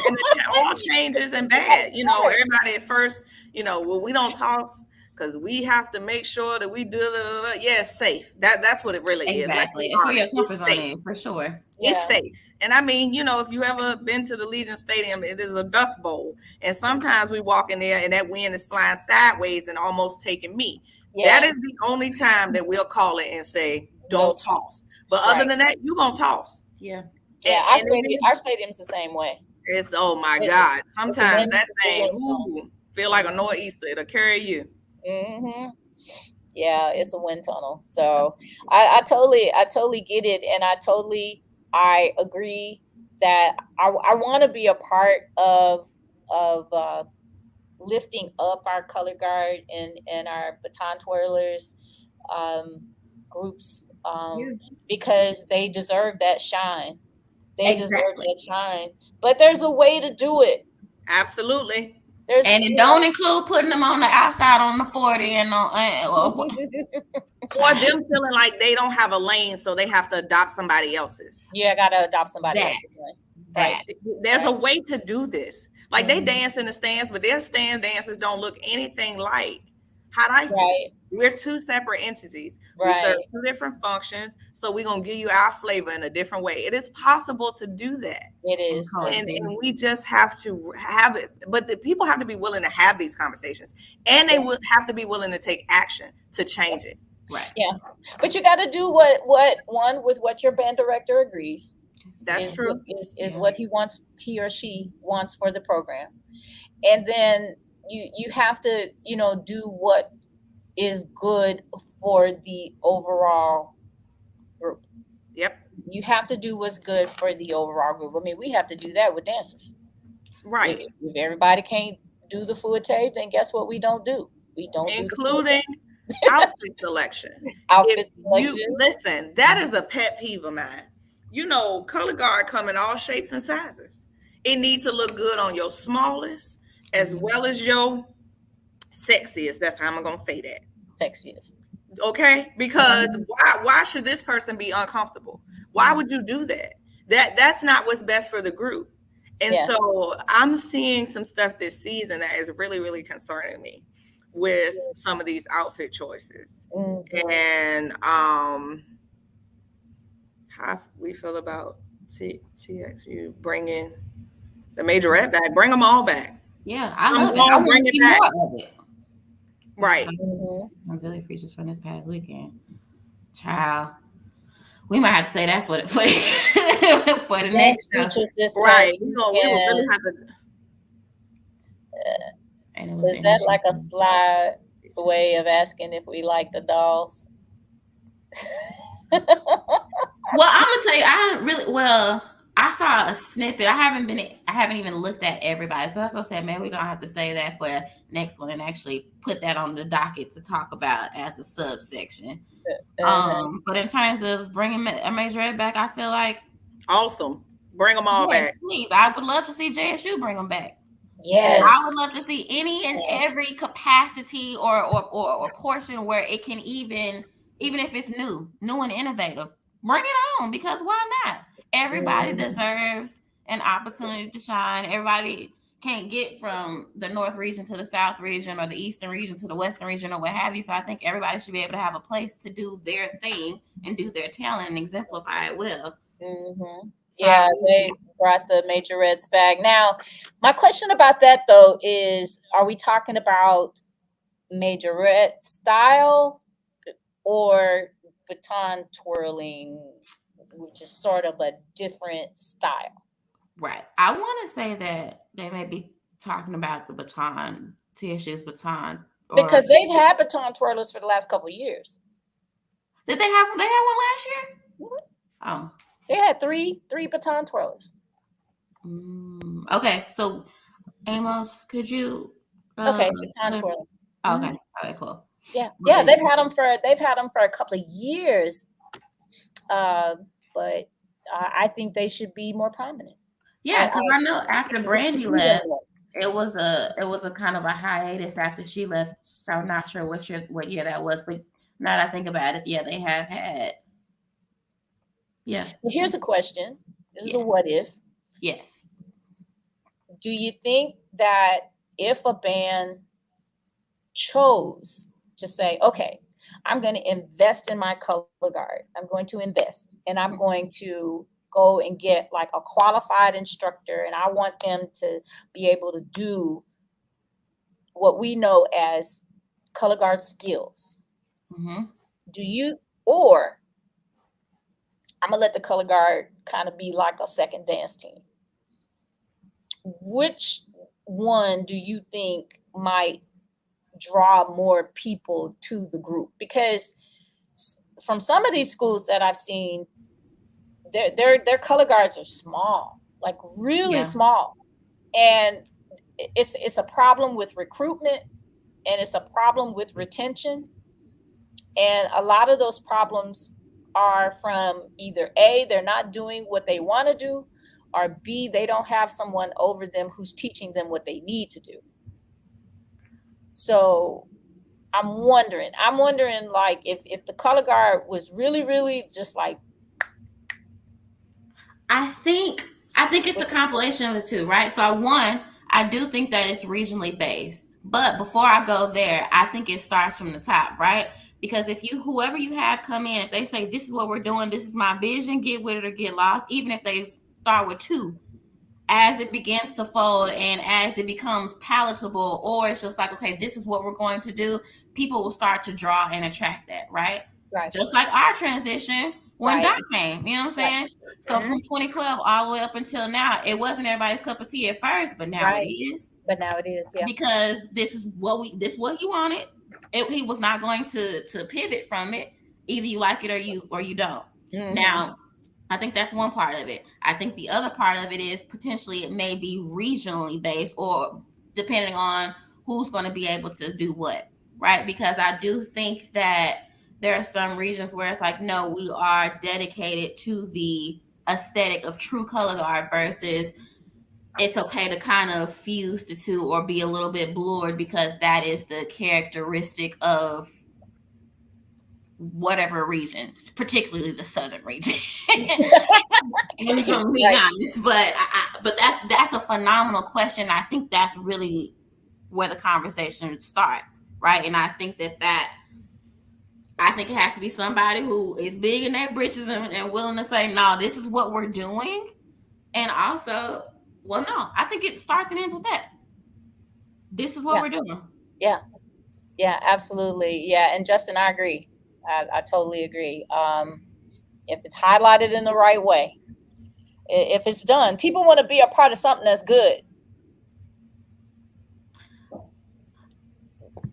all changes and bad. Everybody at first, well, we don't toss because we have to make sure that we do it's safe. That's what it really Exactly. is. It's where your comfort zone is, for sure. It's safe. And I mean, if you ever been to the Legion Stadium, it is a dust bowl. And sometimes we walk in there and that wind is flying sideways and almost taking me. Yeah. That is the only time that we'll call it and say, don't toss. But other than that, you're going to toss. Yeah. Yeah, our stadium's the same way. It's, oh my God. Sometimes that thing, feel like a nor'easter. It'll carry you. Mm-hmm. Yeah, it's a wind tunnel. So I totally get it. And I agree that I want to be a part of lifting up our color guard and our baton twirlers groups because they deserve that shine. They deserve that shine. But there's a way to do it. Absolutely. And it don't include putting them on the outside on the 40 and or them feeling like they don't have a lane, so they have to adopt somebody else's. Yeah, I gotta adopt somebody else's lane. Right. There's a way to do this. Like they dance in the stands, but their stand dances don't look anything like how I see. We're two separate entities. We serve two different functions, so we're gonna give you our flavor in a different way. It is possible to do that. It is, and we just have to have it. But the people have to be willing to have these conversations, and they would have to be willing to take action to change it. Right. Yeah, but you got to do what your band director agrees. That's true. Is what he or she wants for the program, and then you have to do what is good for the overall group. Yep. You have to do what's good for the overall group. I mean, we have to do that with dancers. Right. If everybody can't do the full tape, then guess what we don't do? We don't do the full Including outfit selection. If outfit you selection. listen, that is a pet peeve of mine. You know, color guard come in all shapes and sizes. It needs to look good on your smallest as well as your sexiest. That's how I'm gonna say that. Sexiest. Okay? Because why should this person be uncomfortable? Why would you do that? That's not what's best for the group. And Yeah. so I'm seeing some stuff this season that is really, really concerning me with some of these outfit choices. Mhm. And how we feel about TXU bringing the majorette back. Bring them all back. Yeah, I I'm love it. I going to want bring to it see back. more of it. Right. Auxiliary features from this past weekend. Child. We might have to say that for the for the next show. Features this Right. past We will really weekend. have to. And it was Is that like a sly way of asking if we like the dolls? Well, I'm gonna tell you, I saw a snippet. I haven't even looked at everybody. So that's what I said, man, we're gonna have to say that for the next one and actually put that on the docket to talk about as a subsection. But in terms of bringing a majorette back, I feel like awesome. Bring them all yes, back. please. I would love to see JSU bring them back. Yes. I would love to see any and every capacity or portion where it can even if it's new and innovative, bring it on, because why not? Everybody deserves an opportunity to shine. Everybody can't get from the North region to the South region or the Eastern region to the Western region or what have you. So I think everybody should be able to have a place to do their thing and do their talent and exemplify it well. Mm-hmm. So yeah, they brought the majorettes back. Now, my question about that though is, are we talking about majorette style or baton twirling, which is sort of a different style? Right. I want to say that they may be talking about the baton, TSU's baton. Because they've had baton twirlers for the last couple of years. Did they have one last year? Mm-hmm. Oh. They had three baton twirlers. Okay, so Amos, could you? Okay, baton twirler. Okay, okay, cool. Yeah, yeah, they've had them for a couple of years, but I think they should be more prominent. Yeah, because I know after Brandy left, it was a kind of a hiatus after she left. So I'm not sure what year that was, but now that I think about it, yeah, they have had. Yeah. Well, here's a question. This is a what if. Yes. Do you think that if a band chose to say, okay, I'm going to invest in my color guard, I'm going to invest, and I'm going to go and get like a qualified instructor, and I want them to be able to do what we know as color guard skills. Do you, or I'm gonna let the color guard kind of be like a second dance team. Which one do you think might draw more people to the group? Because from some of these schools that I've seen, their color guards are small, like really small, and it's a problem with recruitment, and it's a problem with retention, and a lot of those problems are from either A, they're not doing what they want to do, or B, they don't have someone over them who's teaching them what they need to do. So I'm wondering like if the color guard was really, really just like. I think it's a compilation of the two, right? So I do think that it's regionally based. But before I go there, I think it starts from the top, right? Because whoever you have come in, if they say, this is what we're doing, this is my vision, get with it or get lost, even if they start with two, as it begins to fold and as it becomes palatable, or it's just like, okay, this is what we're going to do, people will start to draw and attract that, right? Right. Just like our transition when Doc came, you know what I'm saying? Right. So from 2012 all the way up until now, it wasn't everybody's cup of tea at first, but now it is. But now it is, yeah. Because this is what he wanted. he was not going to pivot from it. Either you like it or you don't. Mhm. Now, I think that's one part of it. I think the other part of it is potentially it may be regionally based or depending on who's going to be able to do what, right? Because I do think that there are some regions where it's like, no, we are dedicated to the aesthetic of true color guard versus it's okay to kind of fuse the two or be a little bit blurred because that is the characteristic of whatever region, particularly the southern region. If I'm being Right. honest, but that's a phenomenal question. I think that's really where the conversation starts, right? And I think I think it has to be somebody who is big in their britches and willing to say, no, this is what we're doing. And also, well, no, I think it starts and ends with that. This is what Yeah. we're doing. Yeah. Yeah, absolutely. Yeah. And Justin, I agree. I totally agree. If it's highlighted in the right way, if it's done, people want to be a part of something that's good.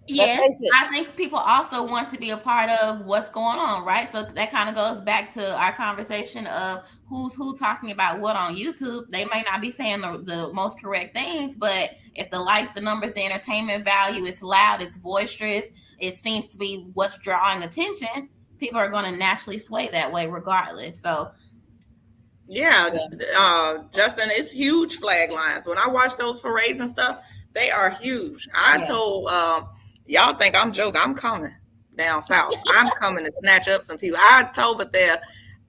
Let's Yes, face it. I think people also want to be a part of what's going on, right? So that kind of goes back to our conversation of who's who talking about what on YouTube. They may not be saying the most correct things, but if the likes, the numbers, the entertainment value, it's loud, it's boisterous, it seems to be what's drawing attention, people are going to naturally sway that way regardless. So Yeah, Justin, it's huge flag lines. When I watch those parades and stuff, they are huge. I Yeah. told y'all think I'm joking. I'm coming down south. I'm coming to snatch up some people. I told but there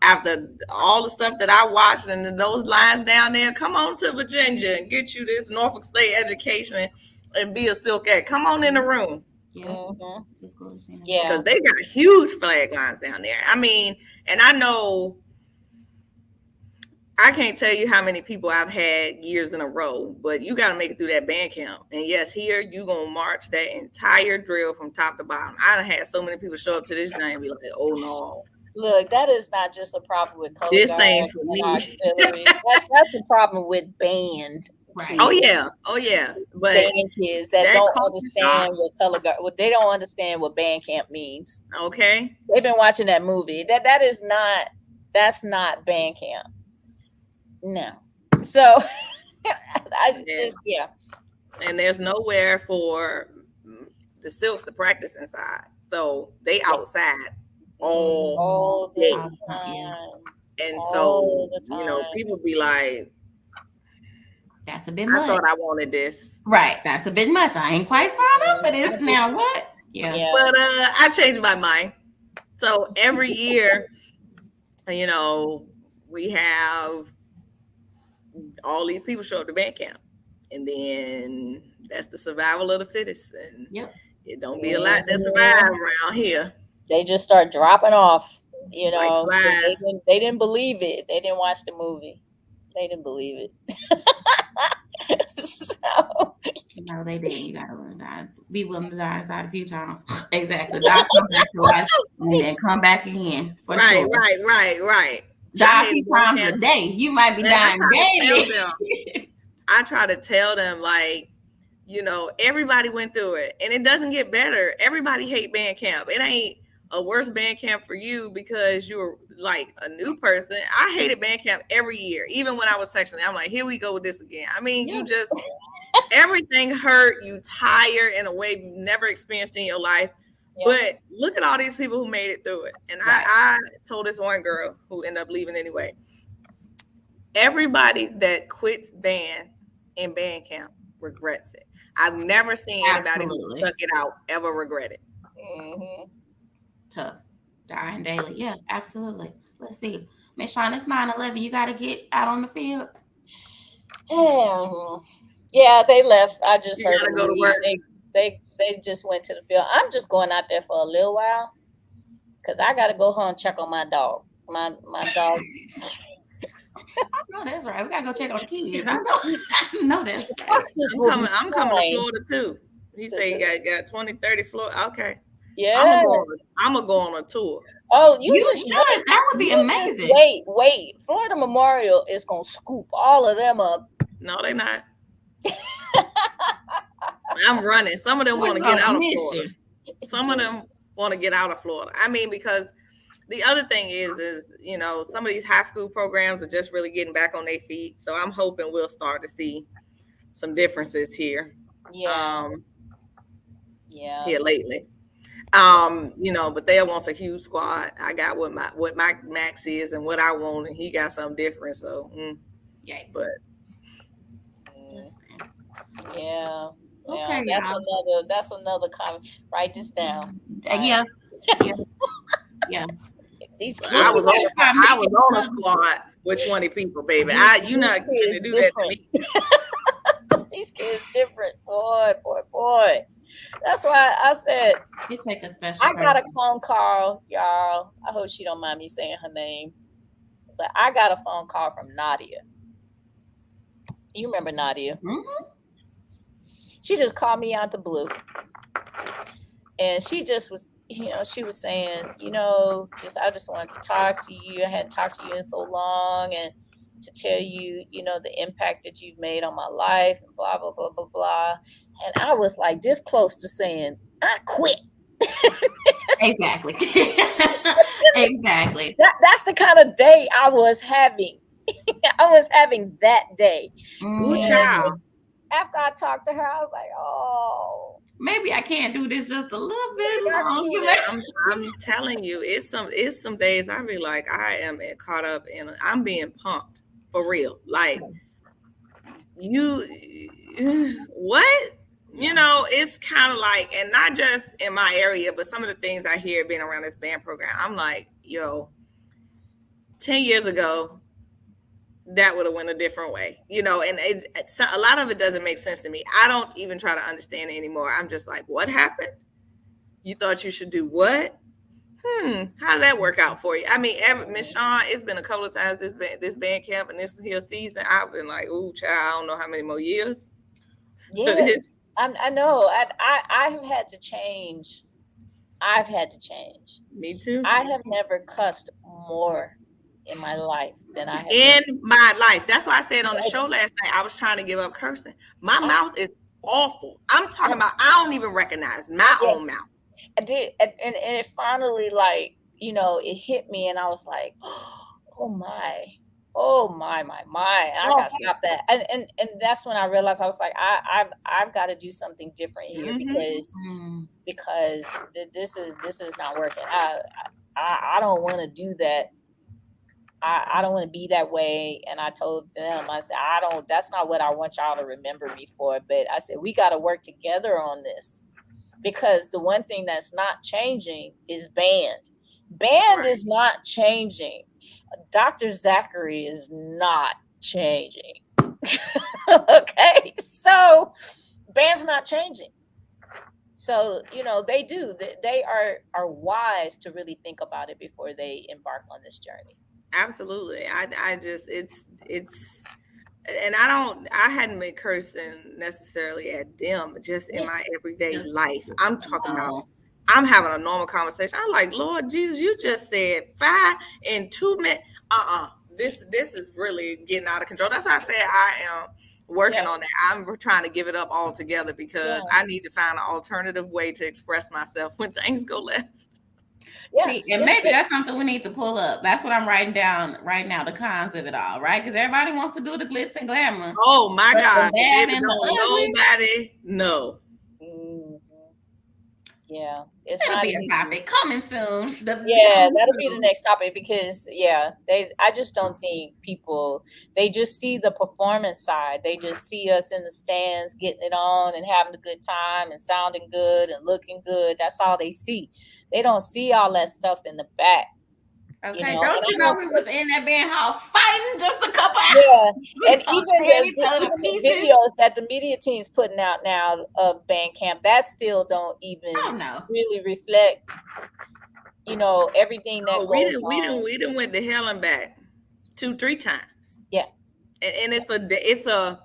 after all the stuff that I watched and those lines down there, come on to Virginia and get you this Norfolk State education and be a silk egg. Come on in the room. yeah, Mhm. it's cool to see that. Yeah. Because they got huge flag lines down there. I mean, and I know I can't tell you how many people I've had years in a row, but you got to make it through that band camp. And yes, here you gonna march that entire drill from top to bottom. I done had so many people show up to this joint and be like, "Oh no, Look, that is not just a problem with color this guard ain't for and me." auxiliary. That's a problem with band. Right. Oh kids. yeah, oh yeah. But Band kids that that don't culture understand shock, what color guard. They don't understand what band camp means. okay, They've been watching that movie. That is not. That's not band camp. No. So I yeah. just And there's nowhere for the silks to practice inside, so they outside all all day. the Yeah. time. And All so the you know, time. people be like, That's a bit "I much. thought I wanted this." Right. That's a bit much. I ain't quite signed up for this. Now what? Yeah. Yeah. But I changed my mind. So every year, you know, we have all these people show up to band camp, and then that's the survival of the fittest, and Yep. it don't be a lot that survive around here. They just start dropping off, you Like know, 'cause flies. they didn't believe it. They didn't watch the movie. They didn't believe it. So No, they didn't. You gotta learn that. Be willing to die inside a few times. Exactly. Die, come back to life, and then come back again for Right, sure. right. Die I a hate few band times camp. a day. You might be And I dying try to tell daily. them, I try to tell them, like, you know, everybody went through it, and it doesn't get better. Everybody hate band camp. It ain't a worse band camp for you because you're like a new person. I hated band camp every year, even when I was sectioning. I'm like, here we go with this again. I mean, Yeah. you just everything hurt. You tired in a way you've never experienced in your life. Yeah. But look at all these people who made it through it. And I told this one girl who ended up leaving anyway. Everybody that quits band in band camp regrets it. I've never seen anybody who Absolutely. stuck it out ever regret it. Mhm. Tough. Dying daily. Yeah, absolutely. Let's see. Miss Shawn, it's 9/11. You gotta get out on the field. Yeah, they left. I just You heard gotta them go to leave. work. They just went to the field. I'm just going out there for a little while because I gotta go home and check on my dog. My dog. No, that's right. We gotta go check on the kids. I know that's right. Taxes will be I'm coming to fine. Florida too. He said you got 20, 30 Florida. Okay. Yes. I'm gonna go on a tour. Oh, You just should. wait. That would be You just amazing. wait. Florida Memorial is gonna scoop all of them up. No, they not. I'm running. Some of them want to What's get on out the of Florida. mission? Some of them want to get out of Florida. I mean, because the other thing is some of these high school programs are just really getting back on their feet. So I'm hoping we'll start to see some differences here. Yeah. Here lately. But they want a huge squad. I got what my max is and what I want, and he got something different. So, Yikes. But yeah. Okay, That's another comment. Write this down. Yeah. Yeah. These kids, I was on a squad with 20 people, baby. You're not gonna do that to me. These kids different, boy. That's why I said it take a special. I got a phone call, y'all. I hope she don't mind me saying her name, but I got a phone call from Nadia. You remember Nadia? Mm-hmm. She just called me out the blue, and she just was, she was saying, I just wanted to talk to you. I hadn't talked to you in so long, and to tell you, the impact that you've made on my life, and blah blah blah blah blah. And I was like this close to saying, I quit. Exactly. Exactly. That's the kind of day I was having. I was having that day. Child. After I talked to her, I was like, oh, maybe I can't do this just a little bit longer. I'm telling you, it's some days I be like, I am caught up in, I'm being pumped for real. Like, what? It's kind of like, and not just in my area, but some of the things I hear being around this band program, I'm like, 10 years ago, that would have went a different way, and a lot of it doesn't make sense to me. I don't even try to understand it anymore. I'm just like, what happened? You thought you should do what? How did that work out for you? I mean, Miss Shawn, it's been a couple of times this band camp and this here season, I've been like, ooh, child, I don't know how many more years. Yes, I know. I have had to change. I've had to change. Me too. I have never cussed more in my life than I have in my life. That's why I said on the show last night, I was trying to give up cursing. My mouth is awful. I'm talking about, I don't even recognize my own mouth. I did, and it finally, like, it hit me, and I was like, oh my, I gotta stop that. And that's when I realized, I was like, I've got to do something different here, because this is not working. I don't want to do that. I don't want to be that way. And I told them, I said, that's not what I want y'all to remember me for. But I said, we got to work together on this, because the one thing that's not changing is band. Band is not changing. Dr. Zachary is not changing. Okay. So band's not changing. So, they do. They are wise to really think about it before they embark on this journey. Absolutely. I just, it's, and I hadn't been cursing necessarily at them, just in my everyday life. I'm talking about, I'm having a normal conversation. I'm like, Lord Jesus, you just said 5 in 2 minutes. This is really getting out of control. That's why I said I am working on that. I'm trying to give it up altogether, because I need to find an alternative way to express myself when things go left. Yeah. See, and maybe that's something we need to pull up. That's what I'm writing down right now, the cons of it all, right? Because everybody wants to do the glitz and glamour. Oh my God. Nobody know. Yeah. It'll be a topic coming soon. That'll be the next topic, because I just don't think people, they just see the performance side. They just see us in the stands getting it on and having a good time and sounding good and looking good. That's all they see. They don't see all that stuff in the back. Okay, don't you know we was in that band hall fighting just a couple hours? Yeah, and even the videos that the media team's putting out now of band camp, that still don't even really reflect, everything that goes on. We done went to hell and back 2-3 times. Yeah, and it's a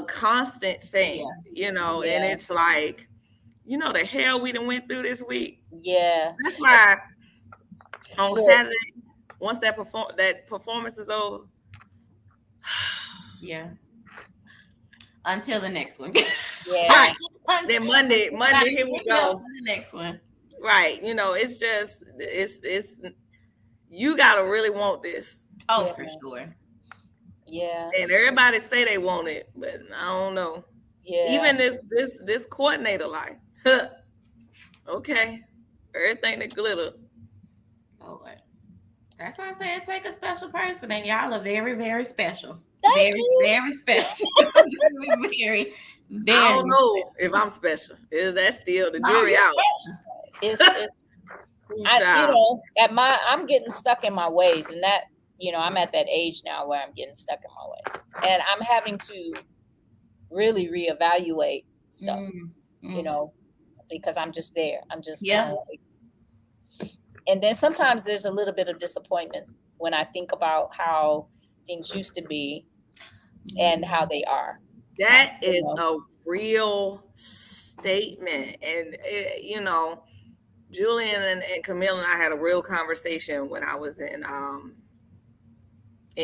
constant thing, and it's like, the hell we done went through this week. Yeah, that's why. On Saturday, once that performance is over, until the next one. Yeah. Right. Then Monday, here we go. The next one. Right. It's just it's you gotta really want this. Oh, Yeah. for sure. Yeah. And everybody say they want it, but I don't know. Yeah. Even this coordinator like, okay, everything that glitter. Lord. That's why I say it take a special person, and y'all are very, very special. Thank Very, you. very special. very, I very don't know if I'm special. That's still the no, jury you're out. special. It's Ooh, I child. I'm getting stuck in my ways, and that I'm at that age now where I'm getting stuck in my ways, and I'm having to really reevaluate stuff, Mm. because I'm just there. I'm just kind Yeah. of like, and then sometimes there's a little bit of disappointment when I think about how things used to be and how they are. That You is know, a real statement. And, Julian and Camille and I had a real conversation when I was in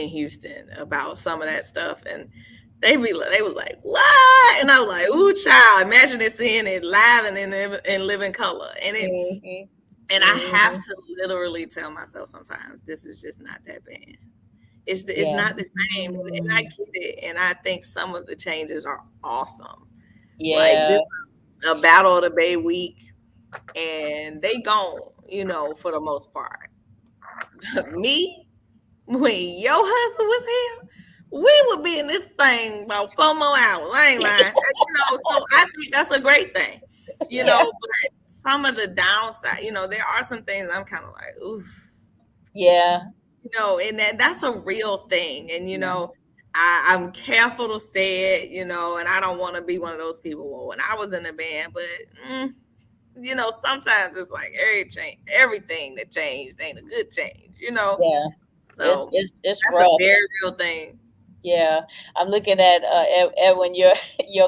Houston about some of that stuff. And they was like, what? And I was like, ooh, child, imagine it seeing it live and in living color. hmm And I have hmm to literally tell myself sometimes, this is just not that bad. It's yeah, not the same, and I get it, and I think some of the changes are awesome. Like yeah, this, a battle of the Bay week, and they gone, for the most part. Me, when your husband was here, we would be in this thing about 4 more hours. I ain't lying, So I think that's a great thing, yeah, But some of the downside, there are some things I'm kind of like, oof. yeah, And that's a real thing. And Yeah. I'm careful to say it, and I don't want to be one of those people. Well, when I was in the band, but sometimes it's like everything that changed ain't a good change. yeah. So It's that's a rough. very real thing. Yeah, I'm looking at Edwin, your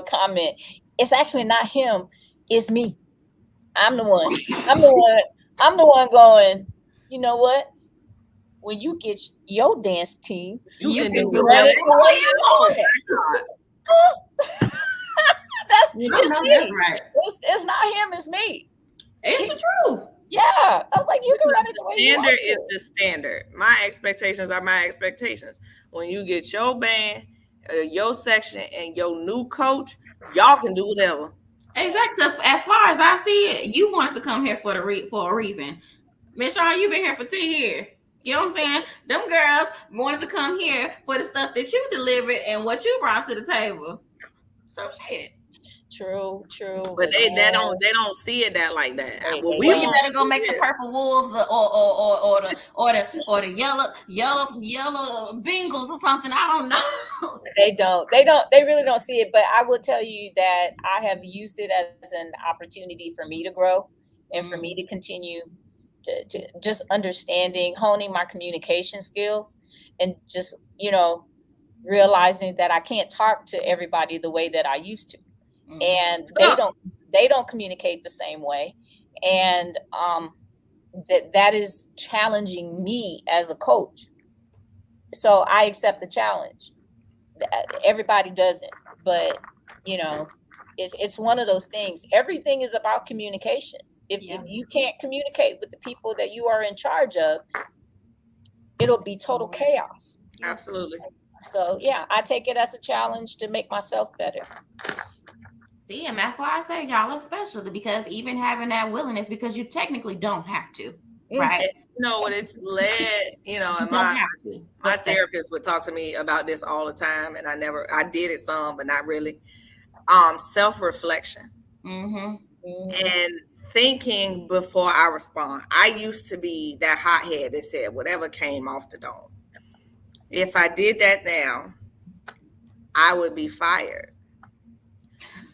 comment. It's actually not him. It's me. I'm the one. I'm the one. I'm the one going. You know what? When you get your dance team, You You you can can do can do run whatever. it the way whatever you you Oh want want. my God. it. That's I it's know that's me. right. It's not him. It's me. It's He, the truth. yeah, I was like, you can Because run it the the way you standard want is to. the standard. My expectations are my expectations. When you get your band, your section, and your new coach, y'all can do whatever. Exactly. 'Cause as far as I see it, you wanted to come here for a reason. Miss Shaw, you've been here for 10 years. You know what I'm saying? Them girls wanted to come here for the stuff that you delivered and what you brought to the table. So shit. True, true, But but they man, don't see it that like that. What they we Well, you don't. want better go to make the do this. purple wolves or the yellow Bengals or something. I don't know. They don't. They really don't see it. But I will tell you that I have used it as an opportunity for me to grow and for me Mm, to continue to just understanding, honing my communication skills, and just realizing that I can't talk to everybody the way that I used to, mm. and Huh. they don't communicate the same way, and that is challenging me as a coach. So I accept the challenge. Everybody doesn't, but you know it's one of those things. Everything is about communication. If Yeah. you can't communicate with the people that you are in charge of, it'll be total chaos. Yeah. Absolutely. So yeah, I take it as a challenge to make myself better. See, and that's why I say y'all are special because even having that willingness, because you technically don't have to, Mm, right? And when it's led, You and don't my have to, my but that. therapist would talk to me about this all the time, and I did it some, but not really. Self-reflection Mm-hmm. mhm. and thinking before I respond. I used to be that hothead that said whatever came off the dome. If I did that now, I would be fired.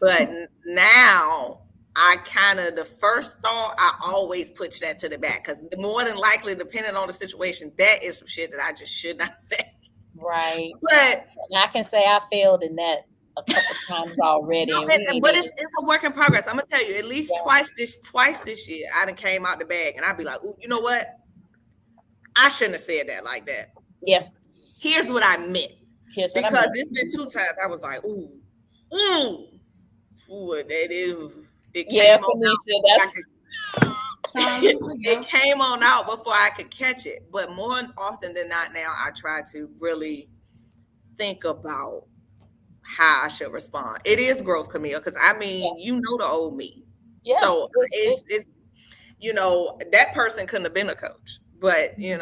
But now I kind of, the first thought, I always push that to the back because more than likely, depending on the situation, that is some shit that I just should not say. Right. But And I can say I failed in that a couple times no, already, and we ain't but even. it's a work in progress. I'm gonna tell you, at least Yeah, twice this year, I done came out the bag, and I'd be like, ooh, you know what? I shouldn't have said that like that. yeah. Here's what I meant. Here's what I Because meant. it's been 2 times I was like, ooh. Mm. Ooh, that is. It Yeah, came on out Phoenicia, before I that's Sean Luther, it yeah. came on out before I could catch it. But more often than not, now I try to really think about how I should respond. It is growth, Camille, because I yeah, mean, you know the old me. yeah. So it's that person couldn't have been a coach, but Yeah.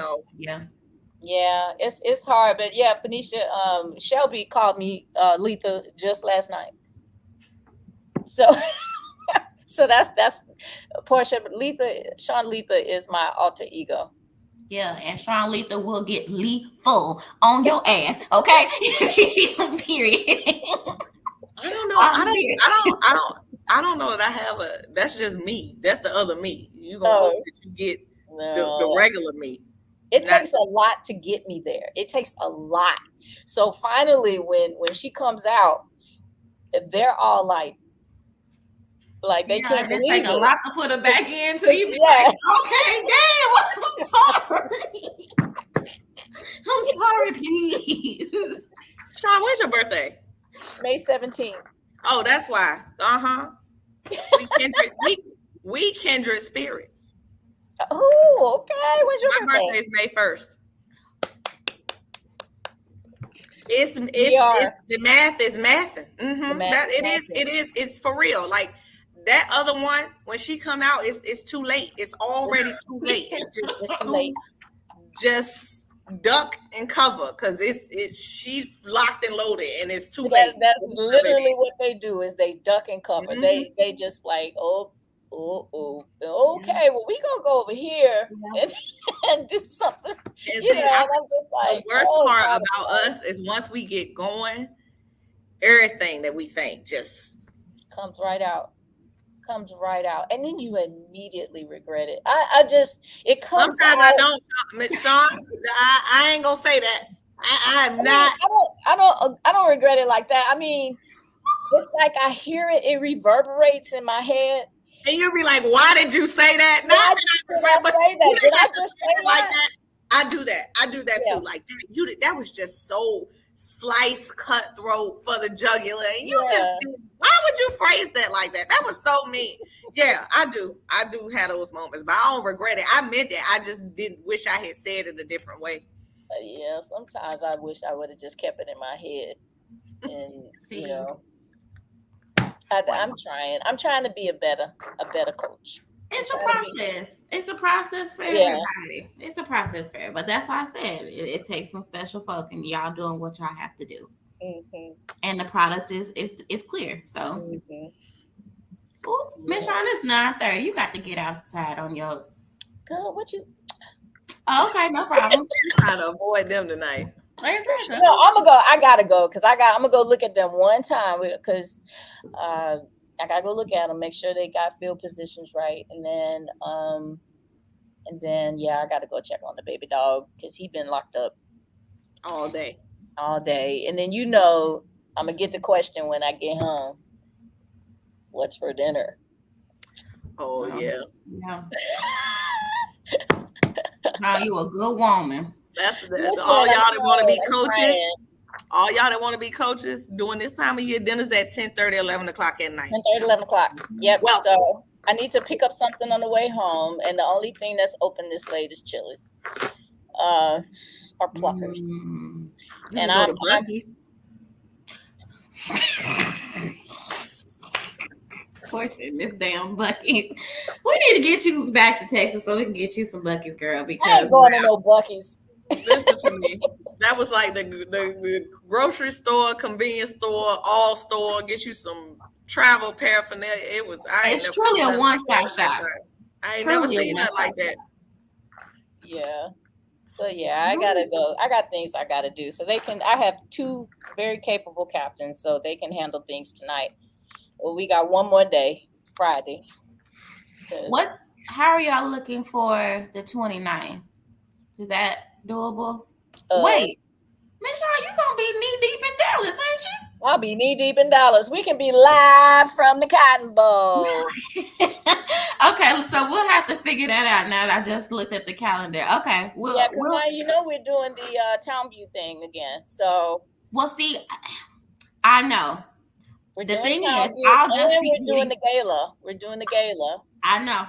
Yeah, it's hard, but yeah, Phoenicia, Shelby called me Letha just last night. So so that's Portia. Letha, Sean Letha is my alter ego. Yeah, and Sean Luther will get lethal on your ass, okay? Period. I don't know. On period. I don't know that I have a. That's just me. That's the other me. You gonna hope Oh that you get the no, regular me, it not takes a lot to get me there. It takes a lot. So finally, when she comes out, they're all like they Yeah, can't and it take believe a it. lot to put it back in, so you be Yeah, like, okay, damn, I'm sorry. I'm sorry, please. Sean. When's your birthday? May 17th. Oh, that's why. We kindred. We kindred spirits. Oh, okay. When's your My birthday? birthday is May 1st. We It's are the math is mathing. the math That is math. it's for real. Like that other one, when she come out, it's too late. It's It's, already too late. It's it's too too late. just duck and cover because it's she's locked and loaded and it's too late. That's literally what they do is they duck and cover. Mm-hmm. They just like, Yeah, okay, well we gonna go over here yeah. and, and do something, And see, and I'm just the like, worst oh part God, about us is once we get going, everything that we think just comes right out. Comes right out. And then you immediately regret it. I just it comes sometimes I out. don't. Sean, I ain't gonna say that. I am I mean, not. I don't regret it like that. I mean, it's like I hear it, it reverberates in my head. And you'll be like, why did you say that? Not Why that I did I regret, but say you that? Did didn't I have to just say say it like that? that. I do that. I do that Yeah, too. Like that was just so slice cutthroat for the jugular. And you just yeah, why would you phrase that like that? That was so mean. Yeah, I do. I do have those moments, but I don't regret it. I meant it. I just didn't wish I had said it a different way. yeah. Sometimes I wish I would have just kept it in my head, and See, I'm Wow. trying. I'm trying to be a better coach. I'm it's a trying to be. process. It's a process for Yeah. everybody. It's a process for everybody. That's why I said it takes some special folk, and y'all doing what y'all have to do. Mhm. And the product is clear. So, Mhm. ooh, Miss Yeah. Shawn, it's 9:30. You got to get outside on your. Girl, what you? Oh, okay, no problem. Trying to avoid them tonight. Exactly. No, I'm gonna go. I gotta go because I'm gonna go look at them one time because uh, I gotta go look at them, make sure they got field positions right, and then yeah, I gotta go check on the baby dog because he been locked up All day. all day. And then I'm gonna get the question when I get home. What's for dinner? Oh Well, yeah. yeah. Now you a good woman. That's Listen, all I'm y'all that want to trying. be I'm coaches. trying. All y'all that want to be coaches during this time of year, dinner's at 10:30, 11 o'clock at night. 10:30, 11 o'clock. Yep. Welcome. So I need to pick up something on the way home, and the only thing that's open this late is Chili's, or Pluckers. Mm. You And can go to I'm Bucky's. Of course, in this damn bucket. We need to get you back to Texas so we can get you some buckets, girl. I Because ain't going to no Bucky's. Listen to me. That was like the grocery store, convenience store, all store. Get you some travel paraphernalia. It was. I ain't it's never truly seen a nothing like that. one-stop shop. I ain't never Truly a seen nothing one-stop like that. shop. Yeah. So yeah, I gotta go. I got things I gotta do. So they can. I have two very capable captains, so they can handle things tonight. Well, we got one more day, Friday. To What? How are y'all looking for the 29th? Is that doable? uh, Wait, Miss Shaw, you gonna be knee deep in Dallas, ain't I'll be knee deep in dollars. We can be live from the Cotton Bowl. you? Okay, so we'll have to figure that out now that I just looked at the calendar. Okay, Yeah, because now we're doing the Town View thing again. So see. I know. We're The doing thing Town is, View, I'll just and be we're doing getting. the gala. We're doing the gala. I know.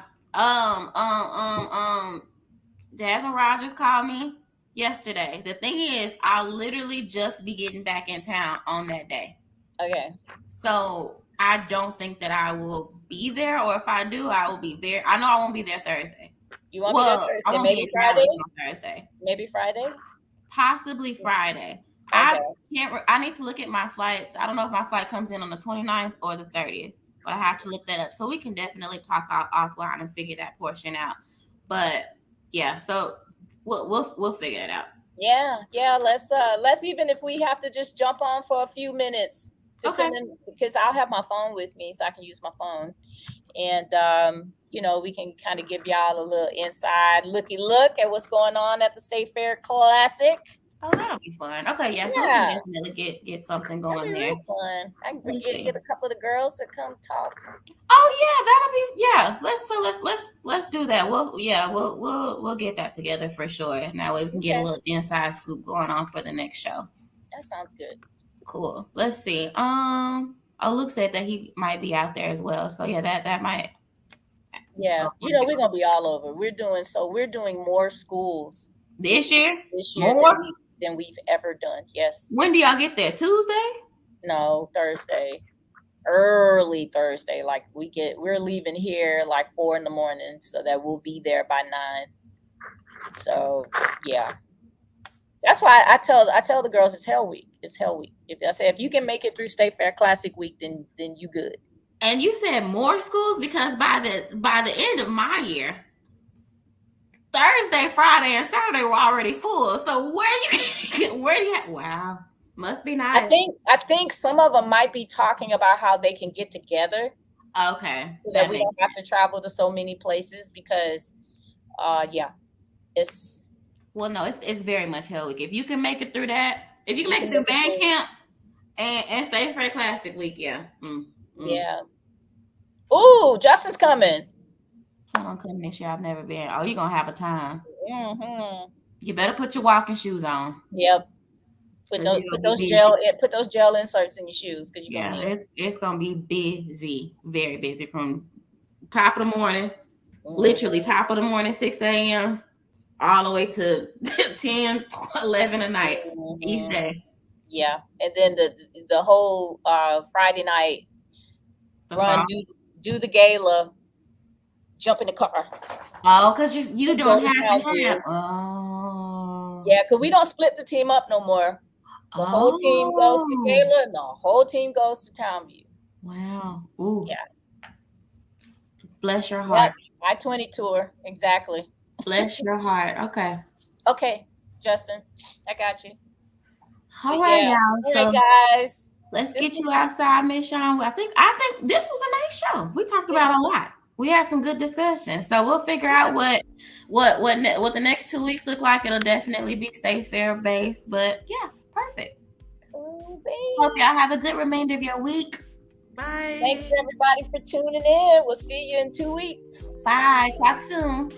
Jasmine Rogers called me yesterday. The thing is, I'll literally just be getting back in town on that day. Okay. So I don't think that I will be there, or if I do, I will be there. I know I won't be there Thursday. You won't be there Well, I Thursday. won't be Maybe in Friday. Dallas on Thursday. Maybe Friday. Possibly Friday. Okay. I need to look at my flights. I don't know if my flight comes in on the 29th or the 30th, but I have to look that up. So we can definitely talk offline and figure that portion out. But yeah, so we'll figure it out. Yeah. Let's even if we have to just jump on for a few minutes, Okay. depending, because I'll have my phone with me, so I can use my phone, and we can kind of give y'all a little inside looky look at what's going on at the State Fair Classic. Oh, that'll be fun. Okay, yeah. So we can definitely get something That'd going be there. real fun. I can Let's see. get a couple of the girls to come talk. Oh yeah, that'll be Let's do that. We'll get that together for sure. That way we can get a little inside scoop going on for the next show. That sounds good. Cool. Let's see. Luke said that he might be out there as well. So yeah, that might. Yeah, we're gonna be all over. We're doing more schools this year. More than we've ever done. Yes. When do y'all get there? Tuesday? No, Thursday. Early Thursday. Like we're leaving here like 4 a.m, so that we'll be there by 9. So yeah. That's why I tell the girls it's hell week. It's hell week. If you can make it through State Fair Classic week, then you good. And you said more schools, because by the end of my year, Thursday, Friday, and Saturday were already full. So where do you wow. Must be nice. I think some of them might be talking about how they can get together. Okay. So that we don't have to travel to so many places, because it's it's very much hell week. If you can make it through that, if you can make it through band camp and State Fair Classic week, yeah. Yeah. Ooh, Justin's coming. I'm coming this year. I've never been. Oh, you're gonna have a time. Mm-hmm. You better put your walking shoes on. Yep. Put those gel inserts in your shoes, because you're gonna need it's gonna be busy, very busy, from top of the morning, literally top of the morning, 6 a.m. all the way to 10, 11 at night each day. Yeah, and then the whole Friday night run, do the gala, jump in the car. Oh, because you don't have to have. Oh. Yeah, because we don't split the team up no more. The whole team goes to gala, and the whole team goes to Town View. Wow. Ooh. Yeah. Bless your heart. Yep. I-20 tour, exactly. Bless your heart. Okay. Okay, Justin, I got you. All right, y'all. All right, guys. Let's get you outside, Miss Sean. I think this was a nice show. We talked about a lot. We had some good discussions. So we'll figure out what the next 2 weeks look like. It'll definitely be State Fair based. But yeah, perfect. Cool, hope y'all have a good remainder of your week. Bye. Thanks everybody for tuning in. We'll see you in 2 weeks. Bye. Talk soon.